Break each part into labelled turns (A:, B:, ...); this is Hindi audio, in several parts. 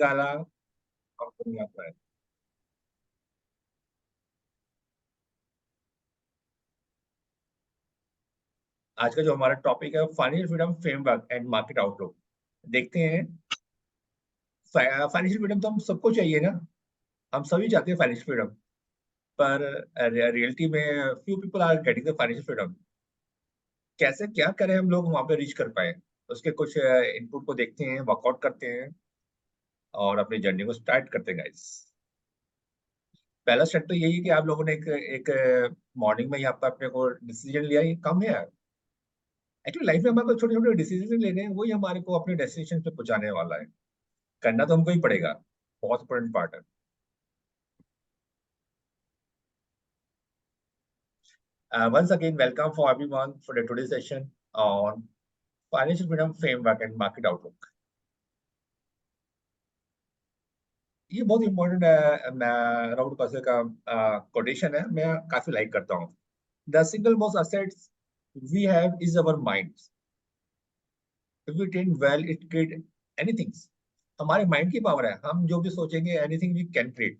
A: गाना कंपनी आता है। आज का जो हमारा टॉपिक है financial freedom framework and market outlook. देखते हैं। फाइनेंशियल फ्रीडम तो हम सबको चाहिए ना। हम सभी चाहते हैं फाइनेंशियल फ्रीडम। पर रियलिटी में few people are getting the financial freedom. कैसे क्या करें हम लोग वहां पे रीच कर पाए। उसके कुछ इनपुट को देखते हैं, वर्कआउट करते हैं और अपनी जर्नी को स्टार्ट करते हैं गाइस। पहला स्टेप तो यही है कि आप लोगों ने एक एक मॉर्निंग में ही आपका अपने को डिसीजन लिया, ये कम है। एक्चुअली लाइफ में हमारे को छोटे छोटे डिसीजन लेने हैं, वही हमारे को अपने डेस्टिनेशन पे पहुंचाने वाला है। करना तो हमको ही पड़ेगा। बहुत इंपॉर्टेंट पार्ट है। Once again, welcome for everyone for the today's session on financial freedom framework and market outlook. ये बहुत इंपॉर्टेंट राउंड पर्सन का कोटेशन है, मैं काफी लाइक करता हूँ। The single most assets we have is our mind. If we train well it create anything. हमारे माइंड की पावर है, हम जो भी सोचेंगे एनीथिंग वी कैन क्रिएट।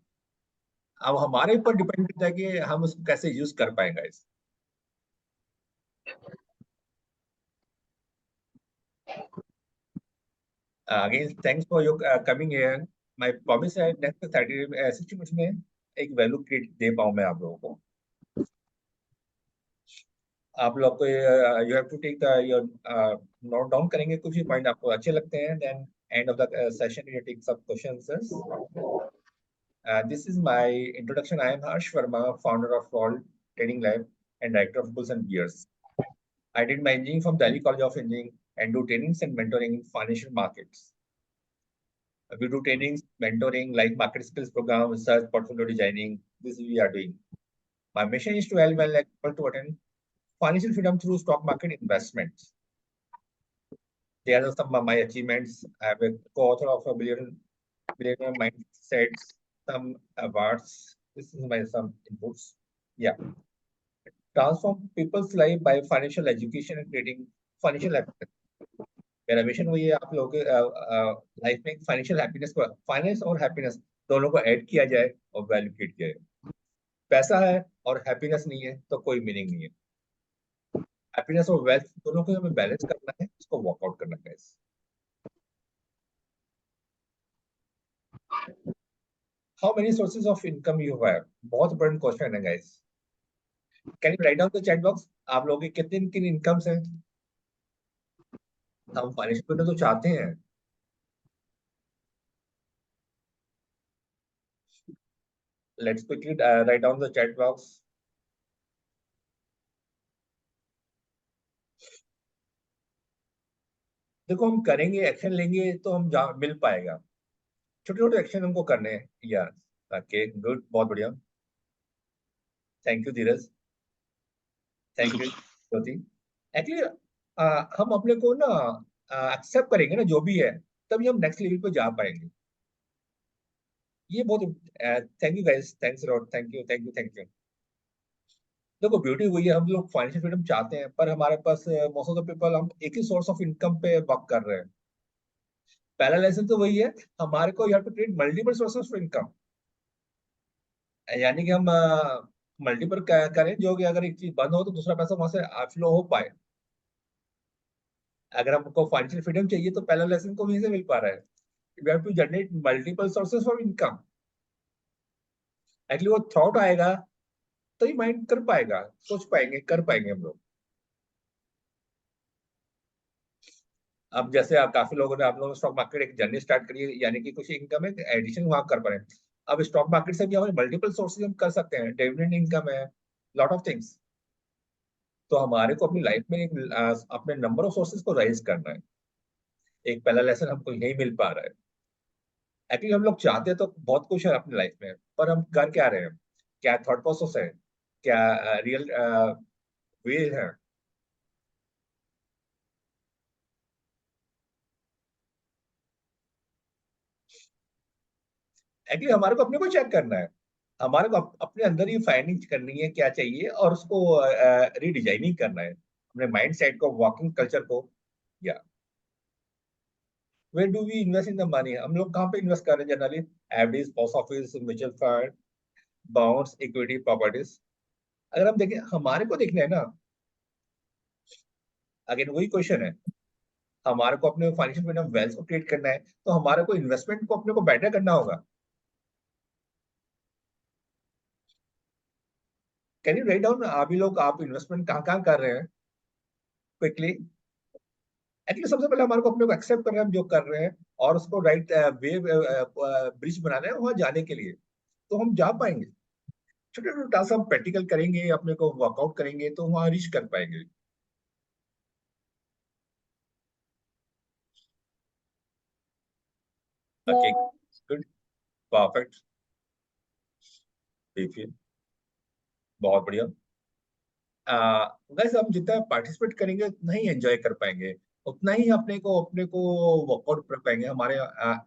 A: अब हमारे ऊपर डिपेंड करता है कि हम उसको कैसे यूज कर पाएंगे इस। Again thanks for your coming here. My promise है नेक्स्ट 60 मिनट्स में एक वैल्यू क्रिएट दे पाऊं मैं आप लोगों को। आप लोग को you have to take the your note down करेंगे कुछ भी पॉइंट आपको अच्छे लगते हैं, then end of the session you take सब questions. This is my introduction. I am Harsh Verma, founder of Roll Trading Lab and director of Bulls and Bears. I did my engineering from Delhi College of Engineering and do trainings and mentoring in financial markets. We do trainings, mentoring, like market skills program, research, portfolio designing. This we are doing. My mission is to help people to attain financial freedom through stock market investments. There are some of my achievements. I am a co-author of a billionaire mindsets, some awards. This is my some inputs. Yeah, transform people's life by financial education and creating financial happiness. मेरा मिशन वही है, आप लोगों के लाइफ में फाइनेंशियल हैप्पीनेस को, फाइनेंस और हैप्पीनेस दोनों को ऐड किया जाए और वैल्यू क्रिएट किया जाए। पैसा है और हैप्पीनेस नहीं है तो कोई मीनिंग नहीं है। हैप्पीनेस और वेल्थ दोनों को हमें बैलेंस करना है, इसको वर्कआउट करना है। How many sources of income you have, बहुत इंपॉर्टेंट क्वेश्चन है guys. Can you right down the chat box, आप लोगों के कितने किन इनकम्स हैं। हम फाइनेंशियल फ्रीडम तो चाहते हैं। Let's quickly right down the chat box. देखो, हम करेंगे, एक्शन लेंगे तो हम मिल पाएगा। छोटे छोटे एक्शन हमको करने हैं यार। ओके, गुड, बहुत बढ़िया। Thank you Dheeraj. Thank you Jyoti. Actually हम अपने को ना एक्सेप्ट करेंगे ना जो भी है, तभी हम नेक्स्ट लेवल पे जा पाएंगे। ये बहुत। Thank you guys, thanks lot, thank you, thank you, thank you. देखो, ब्यूटी हुई है, हम लोग फाइनेंशियल फ्रीडम चाहते हैं, पर हमारे पास मोस्ट ऑफ द पीपल हम एक ही सोर्स ऑफ इनकम पे वर्क कर रहे हैं। पहला लेसन तो वही है, हमारे को you have to create multiple sources of income. यानी कि हम मल्टीपल करें, जो कि अगर एक चीज बंद हो तो दूसरा पैसा वहां से फ्लो हो पाए। अगर हमको फाइनेंशियल फ्रीडम चाहिए तो पहला लेसन को वहीं से मिल पा रहा है। We have to generate multiple sources of income. Actually वो थॉट आएगा तो ही माइंड कर पाएगा, सोच पाएंगे, कर पाएंगे हम लोग। अब जैसे आप काफी लोगों ने, आप लोगों ने स्टॉक मार्केट एक जर्नी स्टार्ट करी है, यानी कि कुछ इनकम है एडिशन वहां कर पा रहे हैं। अब स्टॉक मार्केट से भी हमें मल्टीपल सोर्सेज हम कर सकते हैं, डिविडेंड इनकम है, लॉट ऑफ थिंग्स। तो हमारे को अपनी लाइफ में अपने नंबर ऑफ सोर्सेज को राइज करना है। एक पहला लेसन हमको यही मिल पा रहा है। एक्चुअली हम लोग चाहते तो बहुत कुछ है अपनी लाइफ में, पर हम कर क्या रहे हैं, क्या थॉट प्रोसेस है, क्या रियल वे है। एक्चुअली हमारे को अपने को चेक करना है। हमारे को अपने अंदर ही फाइंडिंग करनी है क्या चाहिए, और उसको रीडिजाइनिंग करना है अपने माइंड सेट को, वर्किंग कल्चर को। या where do we invest in the money? हम लोग कहाँ पे इन्वेस्ट कर रहे हैं generally? FDs, post office, mutual fund, bonds, equity, properties. अगर हम देखें, हमारे को देखना है ना, अगेन वही क्वेश्चन है, हमारे को अपने फाइनेंशियल फ्रीडम, वेल्थ को क्रिएट करना है, तो हमारे को इन्वेस्टमेंट को अपने को बेटर करना होगा। कैन यू राइट डाउन अभी लोग, आप इन्वेस्टमेंट कहाँ कहाँ कर रहे हैं क्विकली? एक्चुअली सबसे पहले हमारे को अपने को एक्सेप्ट करना है हम जो कर रहे हैं, और उसको राइट वे ब्रिज बनाना है वहां जाने के लिए, तो हम जा पाएंगे। छोटे छोटे टास्क हम प्रैक्टिकल करेंगे, अपने को वर्कआउट करेंगे, तो वहां रीच कर पाएंगे। ओके, गुड, परफेक्ट, देखिए, बहुत बढ़िया। गाइस, हम जितना पार्टिसिपेट करेंगे उतना ही एंजॉय कर पाएंगे, उतना ही अपने को वर्कआउट कर पाएंगे। हमारे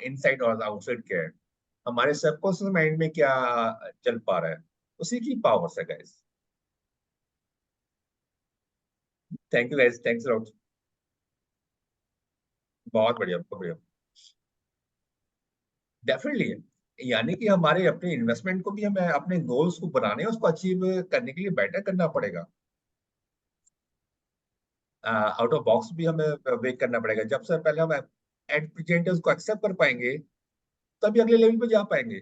A: इनसाइड और आउटसाइड क्या है, हमारे सबकॉन्शियस माइंड में क्या चल पा रहा है, उसी की पावर है guys. Thank you guys, thanks lot. बहुत बढ़िया, बहुत बढ़िया। डेफिनेटली, यानी कि हमारे अपने इन्वेस्टमेंट को भी हमें अपने गोल्स को बनाने, उसको अचीव करने के लिए बेटर करना पड़ेगा। आउट ऑफ बॉक्स भी हमें वे करना पड़ेगा। जब से पहले हम एट प्रेजेंट उसको एक्सेप्ट कर पाएंगे, तभी अगले लेवल पे जा पाएंगे।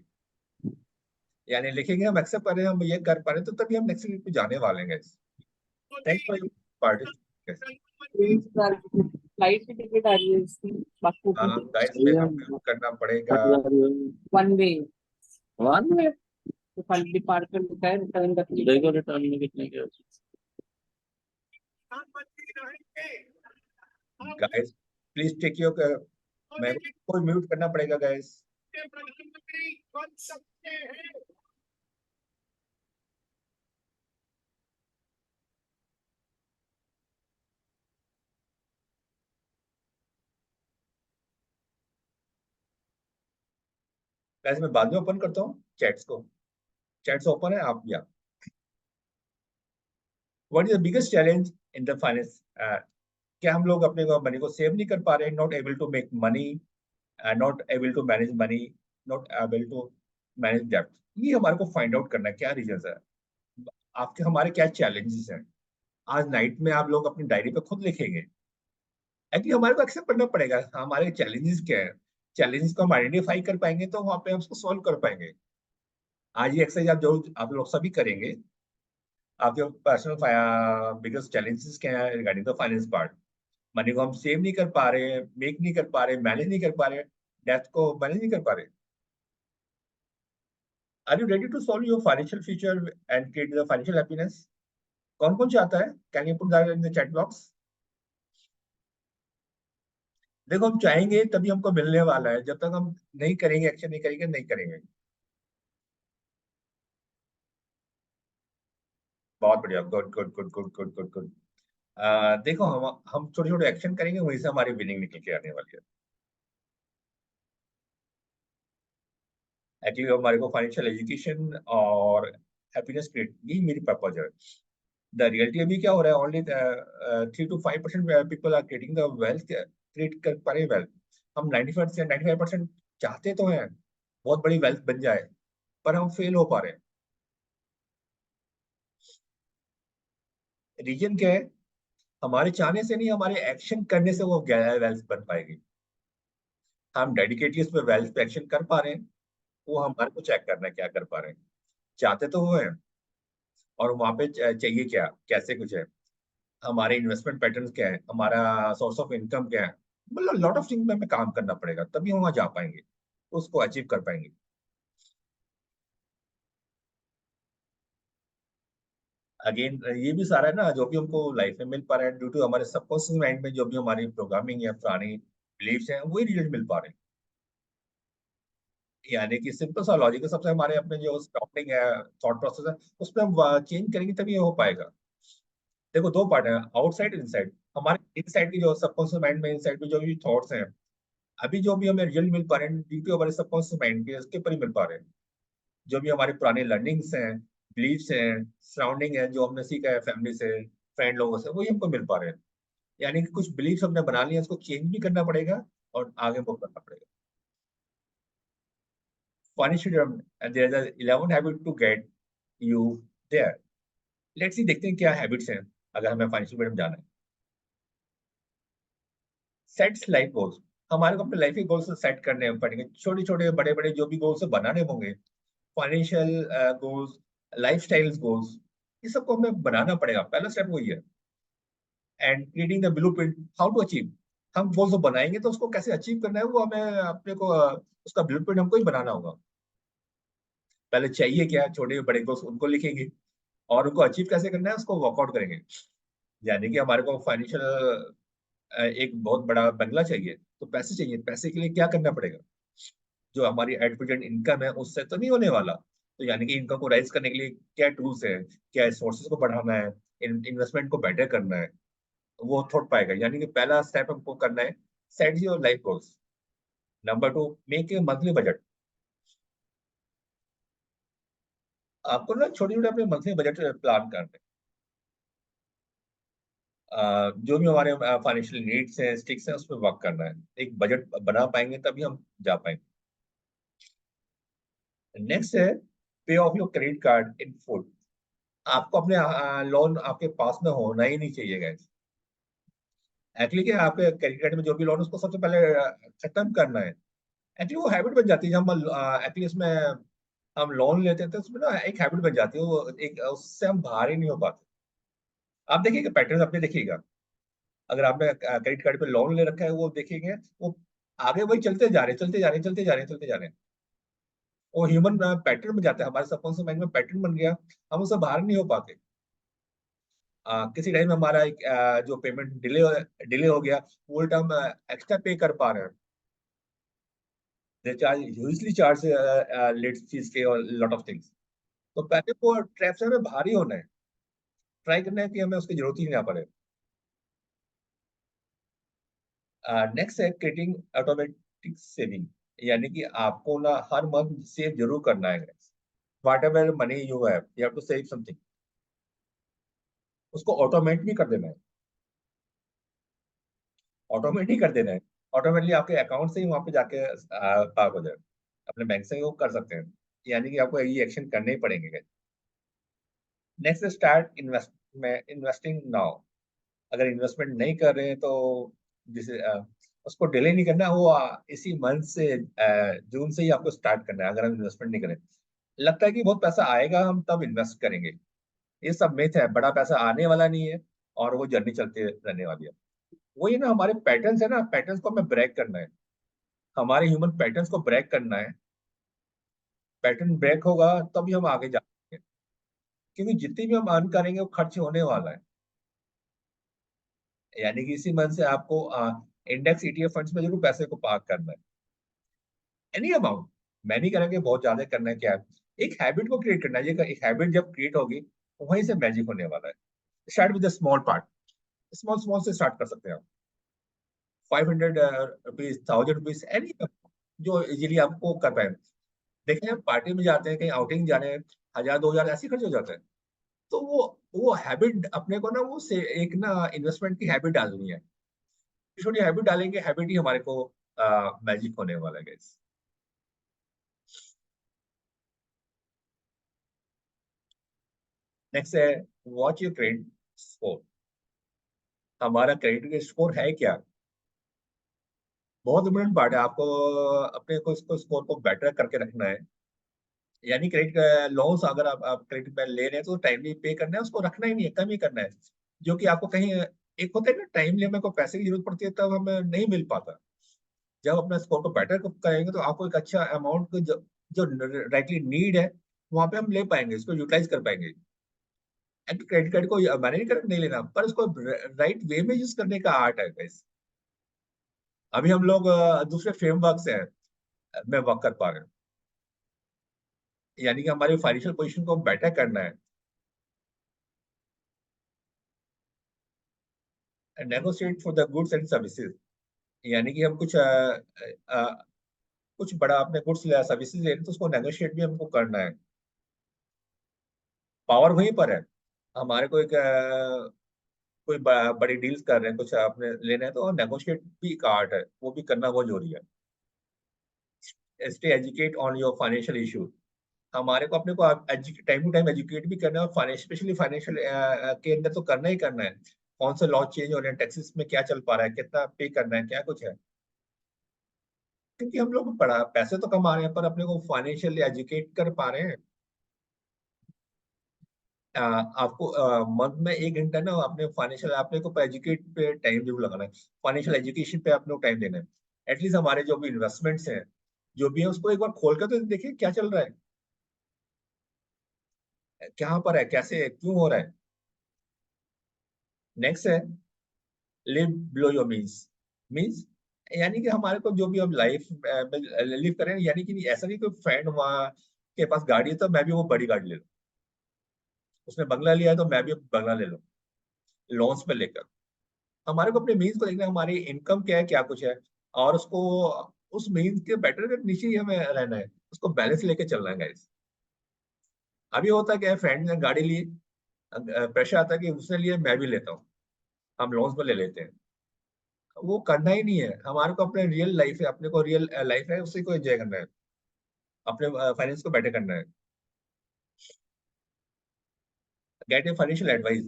A: यानी लिखेंगे हम एक्सेप्ट कर रहे हैं, हम ये कर पा रहे हैं, तो तभी हम नेक्स्ट लेवल पे जाने वाले हैं। Thanks for your participation.
B: Flight की टिकट आ रही है इसकी बाकी
A: गाइस,
B: सही
A: में
B: है।
A: कंक्लूड करना पड़ेगा।
B: One way. वन वे तो कल डिपार्चर होता है, रिटर्न का देखो रिटर्न में कितने के
A: गाइस, प्लीज टेक योर, मैं को म्यूट करना पड़ेगा गाइस। गाइस, मैं बाद में ओपन करता हूँ चैट्स को। चैट्स ओपन है आप या? What is the biggest challenge in the finance? क्या हम लोग अपने को मनी को सेव नहीं कर पा रहे? Not able to make money, not able to manage money, not able to manage डेब्ट। ये हमारे को फाइंड आउट करना है, क्या रीजन है, आपके हमारे क्या चैलेंजेस हैं। आज नाइट में आप लोग अपनी डायरी पे खुद लिखेंगे। एक्चुअली हमारे को एक्सेप्ट करना पड़ेगा हमारे चैलेंजेस क्या है। चैलेंजेस को हम आइडेंटिफाई कर पाएंगे, तो वहां पे हम उसको सॉल्व कर पाएंगे। आज ये एक्सरसाइज आप जो आप लोग सभी करेंगे, आपके पर्सनल बिगेस्ट चैलेंजेस क्या है regarding the finance part. Money को हम सेव नहीं कर पा रहे, मेक नहीं कर पा रहे, मैनेज नहीं कर पा रहे, डेथ को मैनेज नहीं कर पा रहे। Are you ready to solve your financial future and create the financial happiness? कौन कौन चाहता है? Can you put that in the chat box? देखो, हम चाहेंगे तभी हमको मिलने वाला है, जब तक हम नहीं करेंगे, एक्शन नहीं करेंगे, नहीं करेंगे। बहुत बढ़िया, good good good good good good good. देखो, हम छोटे छोटे एक्शन करेंगे, वहीं से हमारी विनिंग निकल के आने वाली है। एक्चुअली हमारे को फाइनेंशियल एजुकेशन और हैप्पीनेस क्रिएट, यही मेरी पर्पज है। द रियलिटी अभी क्या हो रहा है, only 3 to 5% people are creating the wealth, create कर पा रहे वेल्थ। हम 95% चाहते तो हैं बहुत बड़ी वेल्थ बन जाए, पर हम फेल हो पा रहे हैं। रीजन क्या है? हमारे चाहने से नहीं, हमारे एक्शन करने से वो वेल्थ बन पाएगी। हम डेडिकेटली उस पर वेल्थ पे एक्शन कर पा रहे हैं, वो हमारे को चेक करना है क्या कर पा रहे हैं। चाहते तो वो है, और वहां पे चाहिए क्या, कैसे कुछ है, हमारे इन्वेस्टमेंट पैटर्न क्या है, हमारा सोर्स ऑफ इनकम क्या है, मतलब लॉट ऑफ थिंग में हमें काम करना पड़ेगा, तभी हम वहां जा पाएंगे, उसको अचीव कर पाएंगे। अगेन ये भी सारा है ना, जो भी हमको लाइफ में मिल पा रहा है ड्यू टू हमारे सबकॉन्शियस माइंड में जो भी हमारी प्रोग्रामिंग है, पुरानी बिलीफ्स हैं, वही रिजल्ट मिल पा रहे हैं। यानी कि सिंपल सा लॉजिक है, सबसे हमारे अपने जो स्टॉकिंग है, थॉट प्रोसेस है, उसमें हम चेंज करेंगे तभी ये हो पाएगा। देखो, दो पार्ट है, आउटसाइड इनसाइड। हमारे इनसाइड की जो सबकॉन्शियस माइंड में, इनसाइड में जो भी थॉट्स हैं, अभी जो भी हमें रिजल्ट मिल पा रहे हैं ड्यू टू हमारे सबकॉन्शियस माइंड के, उसके ऊपर ही मिल पा रहे हैं। जो भी हमारे पुराने लर्निंग्स हैं, बिलीफ्स हैं, सराउंडिंग है, जो हमने सीखा है फैमिली से, फ्रेंड लोगों से, वही हमको मिल पा रहे हैं। यानी कि कुछ बिलीफ्स हमने बना लिए, उसको चेंज भी करना पड़ेगा, और आगे मूव करना पड़ेगा। Financial freedom, and there are 11 habits to get you there. Let's see देखते हैं क्या हैबिट्स हैं अगर हमें फाइनेंशियल फ्रीडम जाना है। सेट्स लाइफ गोल्स, हमारे को अपने लाइफ के गोल्स सेट करने पड़ेंगे, छोटे छोटे बड़े बड़े जो भी गोल्स बनाने होंगे, फाइनेंशियल गोल्स, लाइफस्टाइल गोल्स, ये सबको हमें बनाना पड़ेगा। पहला स्टेप वही है। And creating the blueprint how to achieve, हम गोल्स बनाएंगे तो उसको कैसे अचीव करना है वो हमें अपने को उसका ब्लूप्रिंट हमको ही बनाना होगा। पहले चाहिए क्या, छोटे बड़े गोल्स उनको लिखेंगे और उनको अचीव कैसे करना है उसको वर्कआउट करेंगे। यानी कि हमारे को फाइनेंशियल एक बहुत बड़ा बंगला चाहिए तो पैसे चाहिए, पैसे के लिए क्या करना पड़ेगा, जो हमारी एट प्रेजेंट इनकम है उससे तो नहीं होने वाला। तो यानी कि इनकम को राइज करने के लिए क्या टूल्स है, क्या सोर्सेज को बढ़ाना है, इन्वेस्टमेंट को बेटर करना है, वो थोड़ा पाएगा। यानी कि पहला स्टेप हमको करना है, set your life goals. Number 2, make a monthly budget. आपको ना छोटे छोटे अपने मंथली बजट प्लान करने, जो भी हमारे फाइनेंशियल नीड्स हैं, स्टिक्स हैं, उस पर वर्क करना है। एक बजट बना पाएंगे तभी हम जा पाएंगे। नेक्स्ट है, पे of your credit card in full. आपको अपने लोन आपके पास में होना ही नहीं चाहिए गाइस। एक्चुअली क्या, आपके क्रेडिट कार्ड में जो भी लोन उसको सबसे पहले खत्म करना है। एक्चुअली वो हैबिट बन जाती है, जब हम एक्चुअली इसमें हम लोन लेते हैं तो उसमें ना एक हैबिट बन जाती है, वो एक उससे हम बाहर ही नहीं हो पाते। आप देखिएगा पैटर्न अपने देखिएगा, अगर आपने क्रेडिट कार्ड पे लोन ले रखा है वो देखेंगे, वो आगे वही चलते जा रहे चलते जा रहे चलते जा रहे चलते जा रहे हैं। वो ह्यूमन पैटर्न में जाता है, हमारे सबकॉन्शियस माइंड में पैटर्न बन गया, हम उससे बाहर नहीं हो पाते। किसी टाइम हमारा एक जो पेमेंट डिले हो गया, वो उल्टा हम एक्स्ट्रा पे कर पा रहे हैं। They charge hugely charge late fees के और लॉट ऑफ थिंग्स। तो पहले वो ट्रैप से हमें बाहर ही होना है, ट्राई करना है कि हमें उसकी जरूरत ही ना पड़े। नेक्स्ट है क्रिएटिंग ऑटोमेटिक सेविंग। यानी कि आपको ना हर मंथ सेव जरूर करना है। Whatever money you have you have to save something, उसको ऑटोमेट भी कर देना है। ऑटोमेट ही कर देना है, ऑटोमेटिकली आपके अकाउंट से ही वहां पे जाके पार हो जाए, अपने बैंक से ही वो कर सकते हैं। यानी कि आपको ये एक्शन करने ही पड़ेंगे। Next start investing now. अगर इन्वेस्टमेंट नहीं कर रहे हैं तो जिसे उसको डिले नहीं करना, वो इसी मंथ से जून से ही आपको स्टार्ट करना है। अगर हम इन्वेस्टमेंट नहीं करें, लगता है कि बहुत पैसा आएगा हम तब इन्वेस्ट करेंगे, ये सब मिथ है। बड़ा पैसा आने वाला नहीं है और वो जर्नी चलते रहने वाली है। वही ना हमारे पैटर्न्स है ना, पैटर्न्स को हमें ब्रेक करना है, हमारे ह्यूमन पैटर्न्स को ब्रेक करना है। पैटर्न ब्रेक होगा तभी हम आगे जाएंगे, क्योंकि जितनी भी हम अर्न करेंगे वो खर्च होने वाला है। यानी कि इसी मन से आपको इंडेक्स ईटीएफ फंड्स में जरूर पैसे को पार्क करना है, एनी अमाउंट। मैं नहीं करेंगे बहुत ज्यादा करना है, क्या है, एक हैबिट को क्रिएट करना है। ये एक हैबिट जब क्रिएट होगी तो वहीं से मैजिक होने वाला है। Start with small part, small small से स्टार्ट कर सकते हैं आप। 500 रुपीज, 1000 रुपीज, एनी जो इजीली आपको कर पाए। देखिए हम पार्टी में जाते हैं, कहीं आउटिंग जाने हैं, 1000 2000 ऐसे खर्च हो जाता है। तो वो हैबिट अपने को ना, वो से एक ना इन्वेस्टमेंट की हैबिट डालनी है। छोटी हैबिट डालेंगे, हैबिट ही हमारे को मैजिक होने वाला है guys। नेक्स्ट है वॉच योर क्रेडिट स्कोर। हमारा क्रेडिट स्कोर है क्या, बहुत इम्पोर्टेंट पार्ट है। आपको अपने को इसको स्कोर को बेटर करके रखना है। यानी क्रेडिट लोन्स अगर आप क्रेडिट पे ले रहे हैं तो टाइमली पे करना है, उसको रखना ही नहीं है, कम ही करना है। जो कि आपको कहीं एक होता है ना, टाइमली हमें को पैसे की जरूरत पड़ती है तब हमें नहीं मिल पाता। जब अपने स्कोर को बेटर करेंगे तो आपको एक अच्छा अमाउंट को जो राइटली नीड है वहां पे हम ले पाएंगे, इसको यूटिलाइज कर पाएंगे। क्रेडिट कार्ड को मैनेज कर नहीं लेना, पर उसको राइट वे में यूज करने का आर्ट है guys। अभी हम लोग दूसरे फ्रेमवर्क से में वर्क कर पा रहे हैं। यानी कि हमारी फाइनेंशियल पोजीशन को बेटर करना है। Negotiate for the goods and services. यानी कि हम कुछ बड़ा अपने गुड्स या सर्विसेज ले रहे हैं तो उसको नेगोशिएट भी हमको करना है। पावर वहीं पर है। हमारे को एक कोई बड़ी डील्स कर रहे हैं, कुछ आपने लेना है तो नेगोशिएट भी एक आर्ट है, वो भी करना बहुत जरूरी है। Stay educate on your financial issue. हमारे को अपने को टाइम टू टाइम एजुकेट भी करना है, और फाइनेंशियल स्पेशली फाइनेंशियल के अंदर तो करना ही करना है। कौन से लॉ चेंज हो रहे हैं, टैक्सेस में क्या चल पा रहा है, कितना पे करना है, क्या कुछ है। क्योंकि हम लोग पढ़ा पैसे तो कमा रहे हैं, पर अपने को फाइनेंशियली एजुकेट कर पा रहे हैं। आपको मंथ में 1 घंटा ना अपने फाइनेंशियल अपने को एजुकेट पे टाइम जरूर लगाना है। फाइनेंशियल एजुकेशन पे अपने को टाइम देना है। एटलीस्ट हमारे जो भी इन्वेस्टमेंट्स हैं, जो भी है, उसको एक बार खोल कर तो देखिए क्या चल रहा है, कहाँ पर है, कैसे है, क्यों हो रहा है। नेक्स्ट है live below your means. Means यानी कि हमारे को जो भी हम लाइफ में लिव करें, यानी कि ऐसा नहीं कोई फ्रेंड वहाँ के पास गाड़ी है तो मैं भी वो बड़ी गाड़ी ले लूँ, उसने बंगला लिया है तो मैं भी बंगला ले लूँ लोन्स पे लेकर। हमारे को अपने मीन्स को देखना है, हमारी इनकम क्या है, क्या कुछ है, और उसको उस मीन्स के बेटर के नीचे ही हमें रहना है, उसको बैलेंस लेके चलना है गाइस। अभी होता है क्या, फ्रेंड ने गाड़ी ली, प्रेशर आता है कि उसने लिए मैं भी लेता हूँ, हम लोन्स पे ले लेते हैं। वो करना ही नहीं है, हमारे को अपने रियल लाइफ है, अपने को रियल लाइफ है, उसी को एंजॉय करना है, अपने फाइनेंस को बेटर करना है। Gate a financial advice.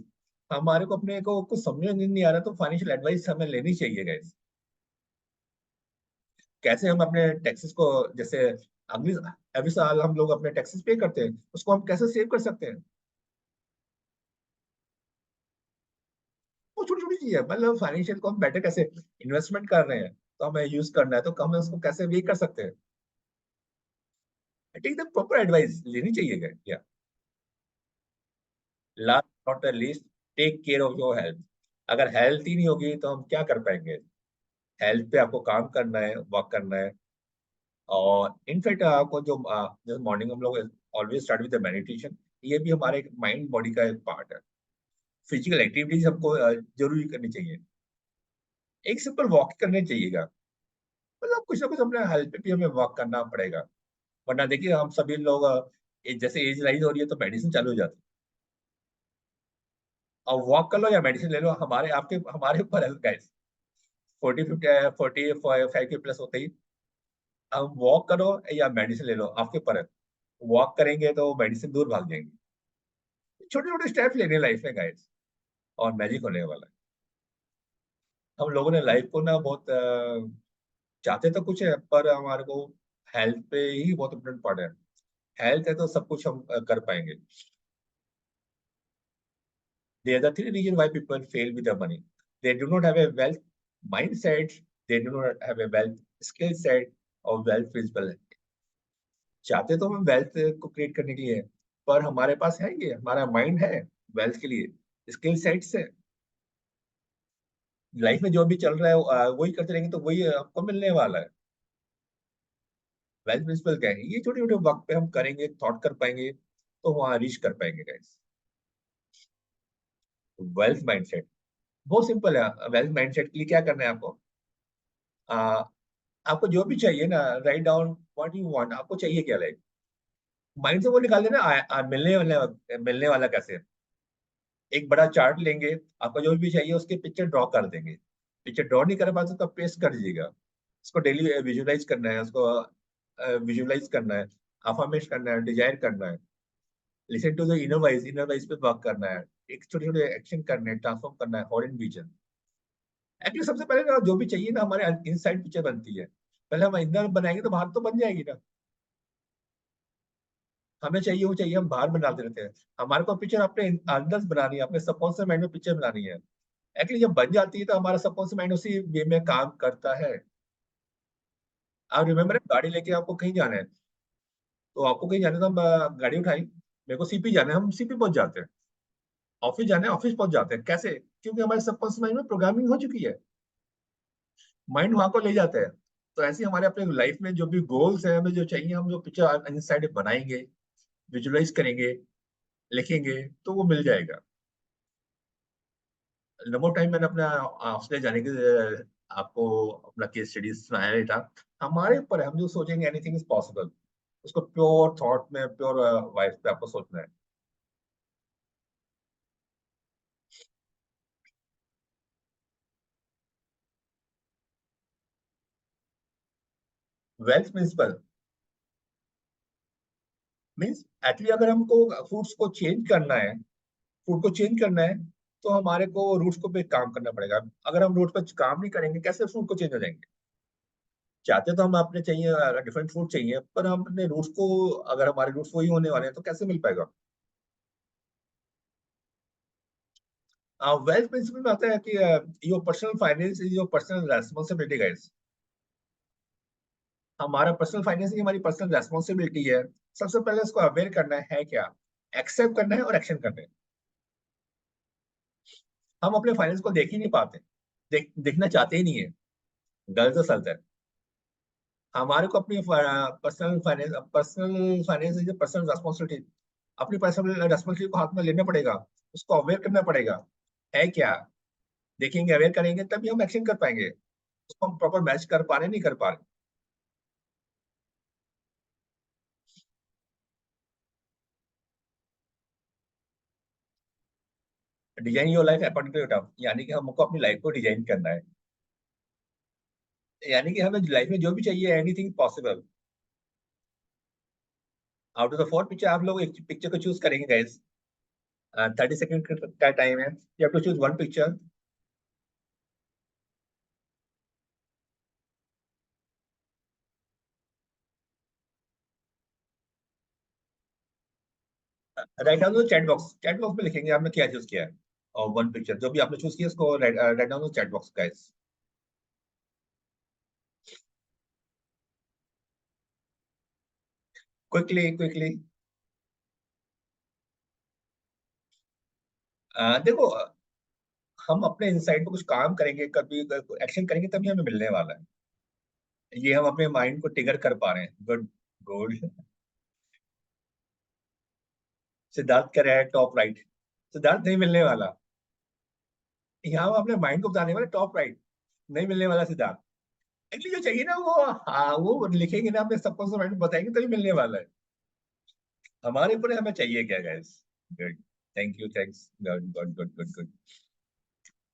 A: हमारे को अपने को कुछ समझ में नहीं आ रहा तो फाइनेंशियल एडवाइस हमें लेनी चाहिए गाइस। कैसे हम अपने टैक्सेस को, जैसे अगली अगले साल हम लोग अपने टैक्सेस पे करते हैं, उसको हम कैसे सेव कर सकते हैं। वो छोटी छोटी चीज है, मतलब फाइनेंशियल को हम बेटर कैसे इन्वेस्टमेंट कर रहे हैं, तो हमें यूज करना है, तो हम उसको कैसे भी कर सकते हैं। टेक द प्रॉपर एडवाइस लेनी चाहिए क्या। Last not the least, take care of your health. अगर हेल्थ ही नहीं होगी तो हम क्या कर पाएंगे। हेल्थ पे आपको काम करना है, वर्क करना है। और इनफैक्ट आपको जो जैसे मॉर्निंग हम लोग ऑलवेज स्टार्ट विद मेडिटेशन, ये भी हमारे माइंड बॉडी का एक पार्ट है। फिजिकल एक्टिविटीज हमको जरूरी करनी चाहिए। एक सिंपल वॉक करने चाहिएगा, मतलब कुछ ना कुछ अपने हेल्थ पे भी हमें वर्क करना पड़ेगा। वरना देखिए हम सभी लोग जैसे एज राइज हो रही है तो मेडिसिन चालू हो जाती है। अब वॉक कर लो या मेडिसिन ले लो, हमारे आपके हमारे ऊपर है गाइस। 45 के प्लस होते ही अब वॉक करो या मेडिसिन ले लो, आपके ऊपर है। वॉक करेंगे तो मेडिसिन दूर भाग जाएंगे। छोटे छोटे स्टेप लेने लाइफ में गाइस, और मैजिक होने वाला है। हम लोगों ने लाइफ को ना बहुत चाहते तो कुछ है, पर हमारे को हेल्थ पे ही बहुत इम्पोर्टेंट पार्ट है। हेल्थ है तो सब कुछ हम कर पाएंगे। They are the three reasons why people fail with their money. They do not have a wealth mindset, they do not have a wealth skill set or wealth principle. चाहते तो हम वेल्थ को क्रिएट करने के लिए, पर हमारे पास है ये, हमारा माइंड है वेल्थ के लिए, स्किल सेट्स है। लाइफ में जो भी चल रहा है वही करते रहेंगे तो वही आपको मिलने वाला है। वेल्थ प्रिंसिपल क्या है, ये छोटे छोटे वक्त पे हम करेंगे, थॉट कर पाएंगे, तो वहां रीच कर पाएंगे गाइस। वेल्थ माइंडसेट बहुत सिंपल है। वेल्थ माइंडसेट के लिए क्या करना है आपको, आ, आपको जो भी चाहिए ना, write down what you want, आपको चाहिए क्या लाइफ। माइंड से वो निकाल देना, मिलने वाला कैसे है। एक बड़ा चार्ट लेंगे, आपको जो भी चाहिए उसके पिक्चर ड्रॉ कर देंगे। पिक्चर ड्रॉ नहीं कर पाते तो पेस्ट कर दीजिएगा। उसको डेली विजुलाइज करना है, उसको विजुलाइज करना है, अफर्मेशन करना है, डिजाइन करना है, listen to the inner voice पे वर्क करना है, एक छोटे छोटे एक्शन करने हैं, ट्रांसफॉर्म करना है हॉरिन विजन। एक्चुअली सबसे पहले ना जो भी चाहिए ना, हमारे इनसाइड पिक्चर बनती है। पहले हम इंदर बनाएंगे तो बाहर तो बन जाएगी ना। हमें चाहिए वो चाहिए, हम बाहर बनाते रहते हैं। हमारे को पिक्चर अपने अंदर से बनानी है, अपने सबकॉन्शियस माइंड में पिक्चर बनानी है। एक्चुअली जब बन जाती है तो हमारा सबकॉन्शियस माइंड उसी वे में काम करता है। आप रिमेम्बर गाड़ी लेके आपको कहीं जाना है, तो आपको कहीं जाना है तो हम गाड़ी उठाई, मेरे को सीपी जाना है, हम सीपी पहुंच जाते हैं। ऑफिस जाना है, ऑफिस पहुंच जाते हैं। कैसे, क्योंकि हमारे सबकॉन्शियस माइंड में प्रोग्रामिंग हो चुकी है, माइंड वहां को ले जाता है। तो ऐसे ही हमारे अपने लाइफ में जो भी गोल्स है, हमें जो चाहिए, हम जो पिक्चर इनसाइड बनाएंगे, विजुलाइज करेंगे, लिखेंगे, तो वो मिल जाएगा। नंबर टाइम मैंने अपना ऑस्ट्रेलिया जाने के आपको अपना केस स्टडीज सुनाया ही था। हमारे ऊपर है, हम जो सोचेंगे एनीथिंग इज पॉसिबल। उसको प्योर थॉट में, प्योर वाइफ पे आपको सोचना है। वेल्थ प्रिंसिपल मीन्स एक्चुअली अगर हमको फूड्स को चेंज करना है, फूड को चेंज करना है, तो हमारे को रूट्स को पे काम करना पड़ेगा। अगर हम रूट पर काम नहीं करेंगे, कैसे फूड को चेंज हो जाएंगे? चाहते तो हम अपने चाहिए डिफरेंट फूड चाहिए, पर हम अपने रूट्स को, अगर हमारे रूट्स वही होने वाले हैं तो कैसे मिल पाएगा? वेल्थ प्रिंसिपल में आता है कि your personal finance is your personal responsibility guys. हमारा पर्सनल फाइनेंस ही हमारी पर्सनल रेस्पॉन्सिबिलिटी है। सबसे पहले उसको अवेयर करना है क्या, एक्सेप्ट करना है और एक्शन करना है। हम अपने फाइनेंस को देख ही नहीं पाते, देखना चाहते ही नहीं है। गलत तो सलत है। हमारे को अपनी personal finance is personal responsibility, अपनी पर्सनल रेस्पॉन्सिबिलिटी को हाथ में लेना पड़ेगा, उसको अवेयर करना पड़ेगा है क्या। देखेंगे, अवेयर करेंगे तभी हम एक्शन कर पाएंगे। उसको हम प्रॉपर मैच कर पा रहे नहीं कर पा रहे। Design your life according to your term, यानी कि हमको अपनी लाइफ को डिजाइन करना है। यानी कि हमें लाइफ में जो भी चाहिए, anything possible. Out of the four picture आप लोग एक पिक्चर को चूज करेंगे गाइस। 30 सेकंड का टाइम है, you have to choose one picture. Write down the chat box में लिखेंगे आपने क्या चूज किया है, और वन पिक्चर जो भी आपने चूज किया उसको right down the chat box guys. Quickly quickly. देखो, हम अपने इनसाइड पे कुछ काम करेंगे, कभी एक्शन करेंगे तभी हमें मिलने वाला है। ये हम अपने माइंड को ट्रिगर कर पा रहे हैं। Good good. सिद्धार्थ कह रहा है टॉप राइट। सिद्धार्थ नहीं मिलने वाला। यहाँ हम अपने माइंड को बताने वाले टॉप राइट, नहीं मिलने वाला सिद्धार्थ। एक्चुअली जो चाहिए ना वो, हाँ वो लिखेंगे ना अपने सबकॉन्शियस माइंड को बताएंगे तभी मिलने वाला है। हमारे ऊपर है, हमें चाहिए क्या guys. Good. Thank you, thanks, good good good good good.